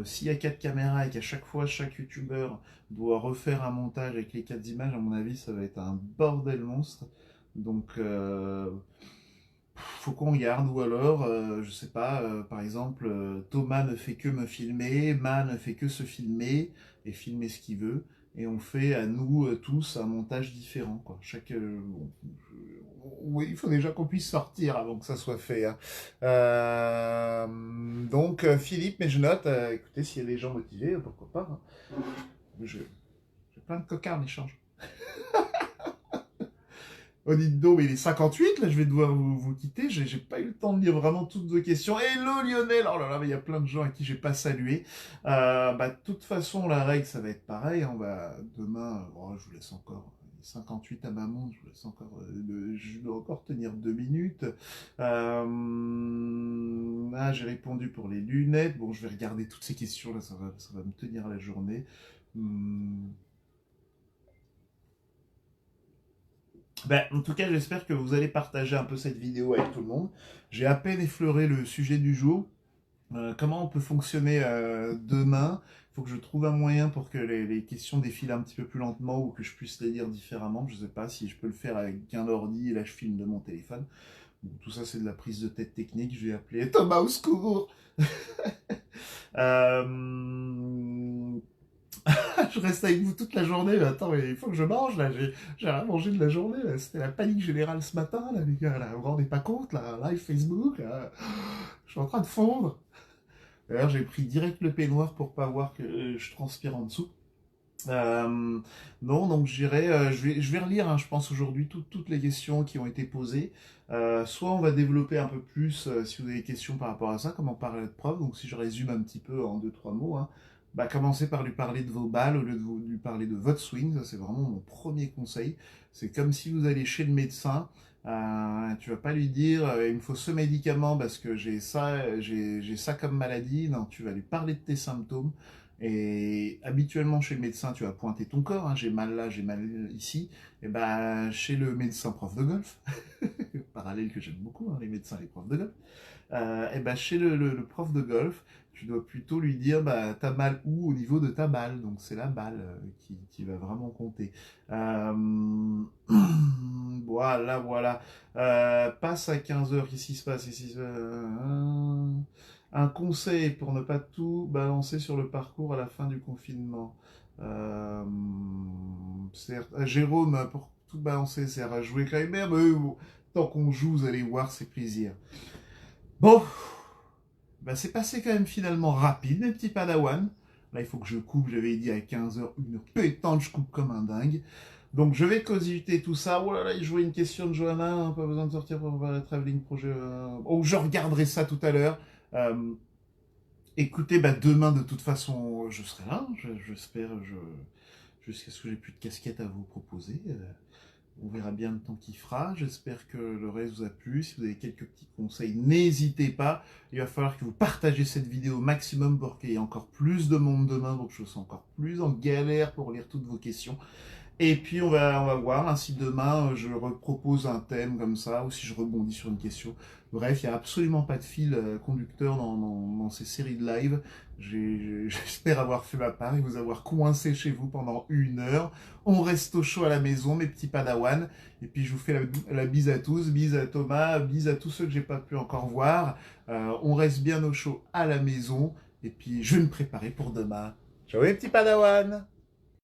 s'il y a 4 caméras et qu'à chaque fois chaque youtubeur doit refaire un montage avec les 4 images, à mon avis, ça va être un bordel monstre. Donc, faut qu'on regarde, ou alors, je sais pas, par exemple, Thomas ne fait que me filmer, Ma ne fait que se filmer et filmer ce qu'il veut, et on fait à nous tous un montage différent, quoi. Oui, il faut déjà qu'on puisse sortir avant que ça soit fait, hein. Donc, Philippe, mais je note, écoutez, s'il y a des gens motivés, pourquoi pas, hein. J'ai plein de cocards en échange. Oh, dites donc, mais il est 58, là, je vais devoir vous quitter. J'ai pas eu le temps de lire vraiment toutes vos questions. Hello Lionel! Oh là là, mais il y a plein de gens à qui j'ai pas salué. De toute façon, la règle, ça va être pareil. On va, demain, je vous laisse encore 58 à ma montre, je vous laisse encore, je dois encore tenir 2 minutes. J'ai répondu pour les lunettes. Bon, je vais regarder toutes ces questions, là, ça va me tenir la journée. Hum, en tout cas, j'espère que vous allez partager un peu cette vidéo avec tout le monde. J'ai à peine effleuré le sujet du jour. Comment on peut fonctionner demain? Il faut que je trouve un moyen pour que les questions défilent un petit peu plus lentement ou que je puisse les lire différemment. Je ne sais pas si je peux le faire avec un ordi et là je filme de mon téléphone. Bon, tout ça, c'est de la prise de tête technique. Je vais appeler Thomas au secours. Euh, Je reste avec vous toute la journée, mais attends, mais il faut que je mange, là, j'ai rien mangé de la journée, là. C'était la panique générale ce matin, là, les gars, là, vous vous rendez pas compte, là, live Facebook, là, je suis en train de fondre. D'ailleurs, j'ai pris direct le peignoir pour pas voir que je transpire en dessous. Euh, non, donc je vais relire, hein, je pense aujourd'hui toutes les questions qui ont été posées. Soit on va développer un peu plus si vous avez des questions par rapport à ça, comme on parlait de prof. Donc si je résume un petit peu en deux trois mots, hein, bah commencez par lui parler de vos balles au lieu de lui parler de votre swing. Ça c'est vraiment mon premier conseil. C'est comme si vous allez chez le médecin. Tu vas pas lui dire il me faut ce médicament parce que j'ai ça comme maladie. Non, tu vas lui parler de tes symptômes. Et habituellement chez le médecin, tu vas pointer ton corps, hein, j'ai mal là, j'ai mal ici. Et ben chez le médecin prof de golf, parallèle que j'aime beaucoup, hein, les médecins, les profs de golf. Et ben chez le prof de golf, tu dois plutôt lui dire bah t'as mal où au niveau de ta balle, donc c'est la balle qui va vraiment compter. Euh, voilà, voilà. Passe à 15 heures, qu'est-ce qui se passe ici? Un conseil pour ne pas tout balancer sur le parcours à la fin du confinement. Euh, Jérôme, pour tout balancer, c'est à jouer quand même, mais bon, tant qu'on joue, vous allez voir, c'est plaisir. Bon, bah c'est passé quand même finalement rapide, mes petits padawans. Là, il faut que je coupe, j'avais dit à 15 heures, une heure pétante, je coupe comme un dingue. Donc, je vais cogiter tout ça. Oh là là, je vois une question de Johanna, hein, pas besoin de sortir pour voir le travelling projet. Oh, je regarderai ça tout à l'heure. Euh, Écoutez, bah demain, de toute façon, je serai là. J'espère, jusqu'à ce que j'ai plus de casquette à vous proposer. On verra bien le temps qu'il fera. J'espère que le reste vous a plu. Si vous avez quelques petits conseils, n'hésitez pas. Il va falloir que vous partagez cette vidéo au maximum pour qu'il y ait encore plus de monde demain. Donc je serai encore plus en galère pour lire toutes vos questions. Et puis on va voir hein, si demain je repropose un thème comme ça ou si je rebondis sur une question. Bref, il n'y a absolument pas de fil conducteur dans ces séries de live. J'espère avoir fait ma part et vous avoir coincé chez vous pendant une heure. On reste au chaud à la maison, mes petits padawans. Et puis je vous fais la bise à tous, bise à Thomas, bise à tous ceux que j'ai pas pu encore voir. On reste bien au chaud à la maison. Et puis je vais me préparer pour demain. Ciao les petits padawans!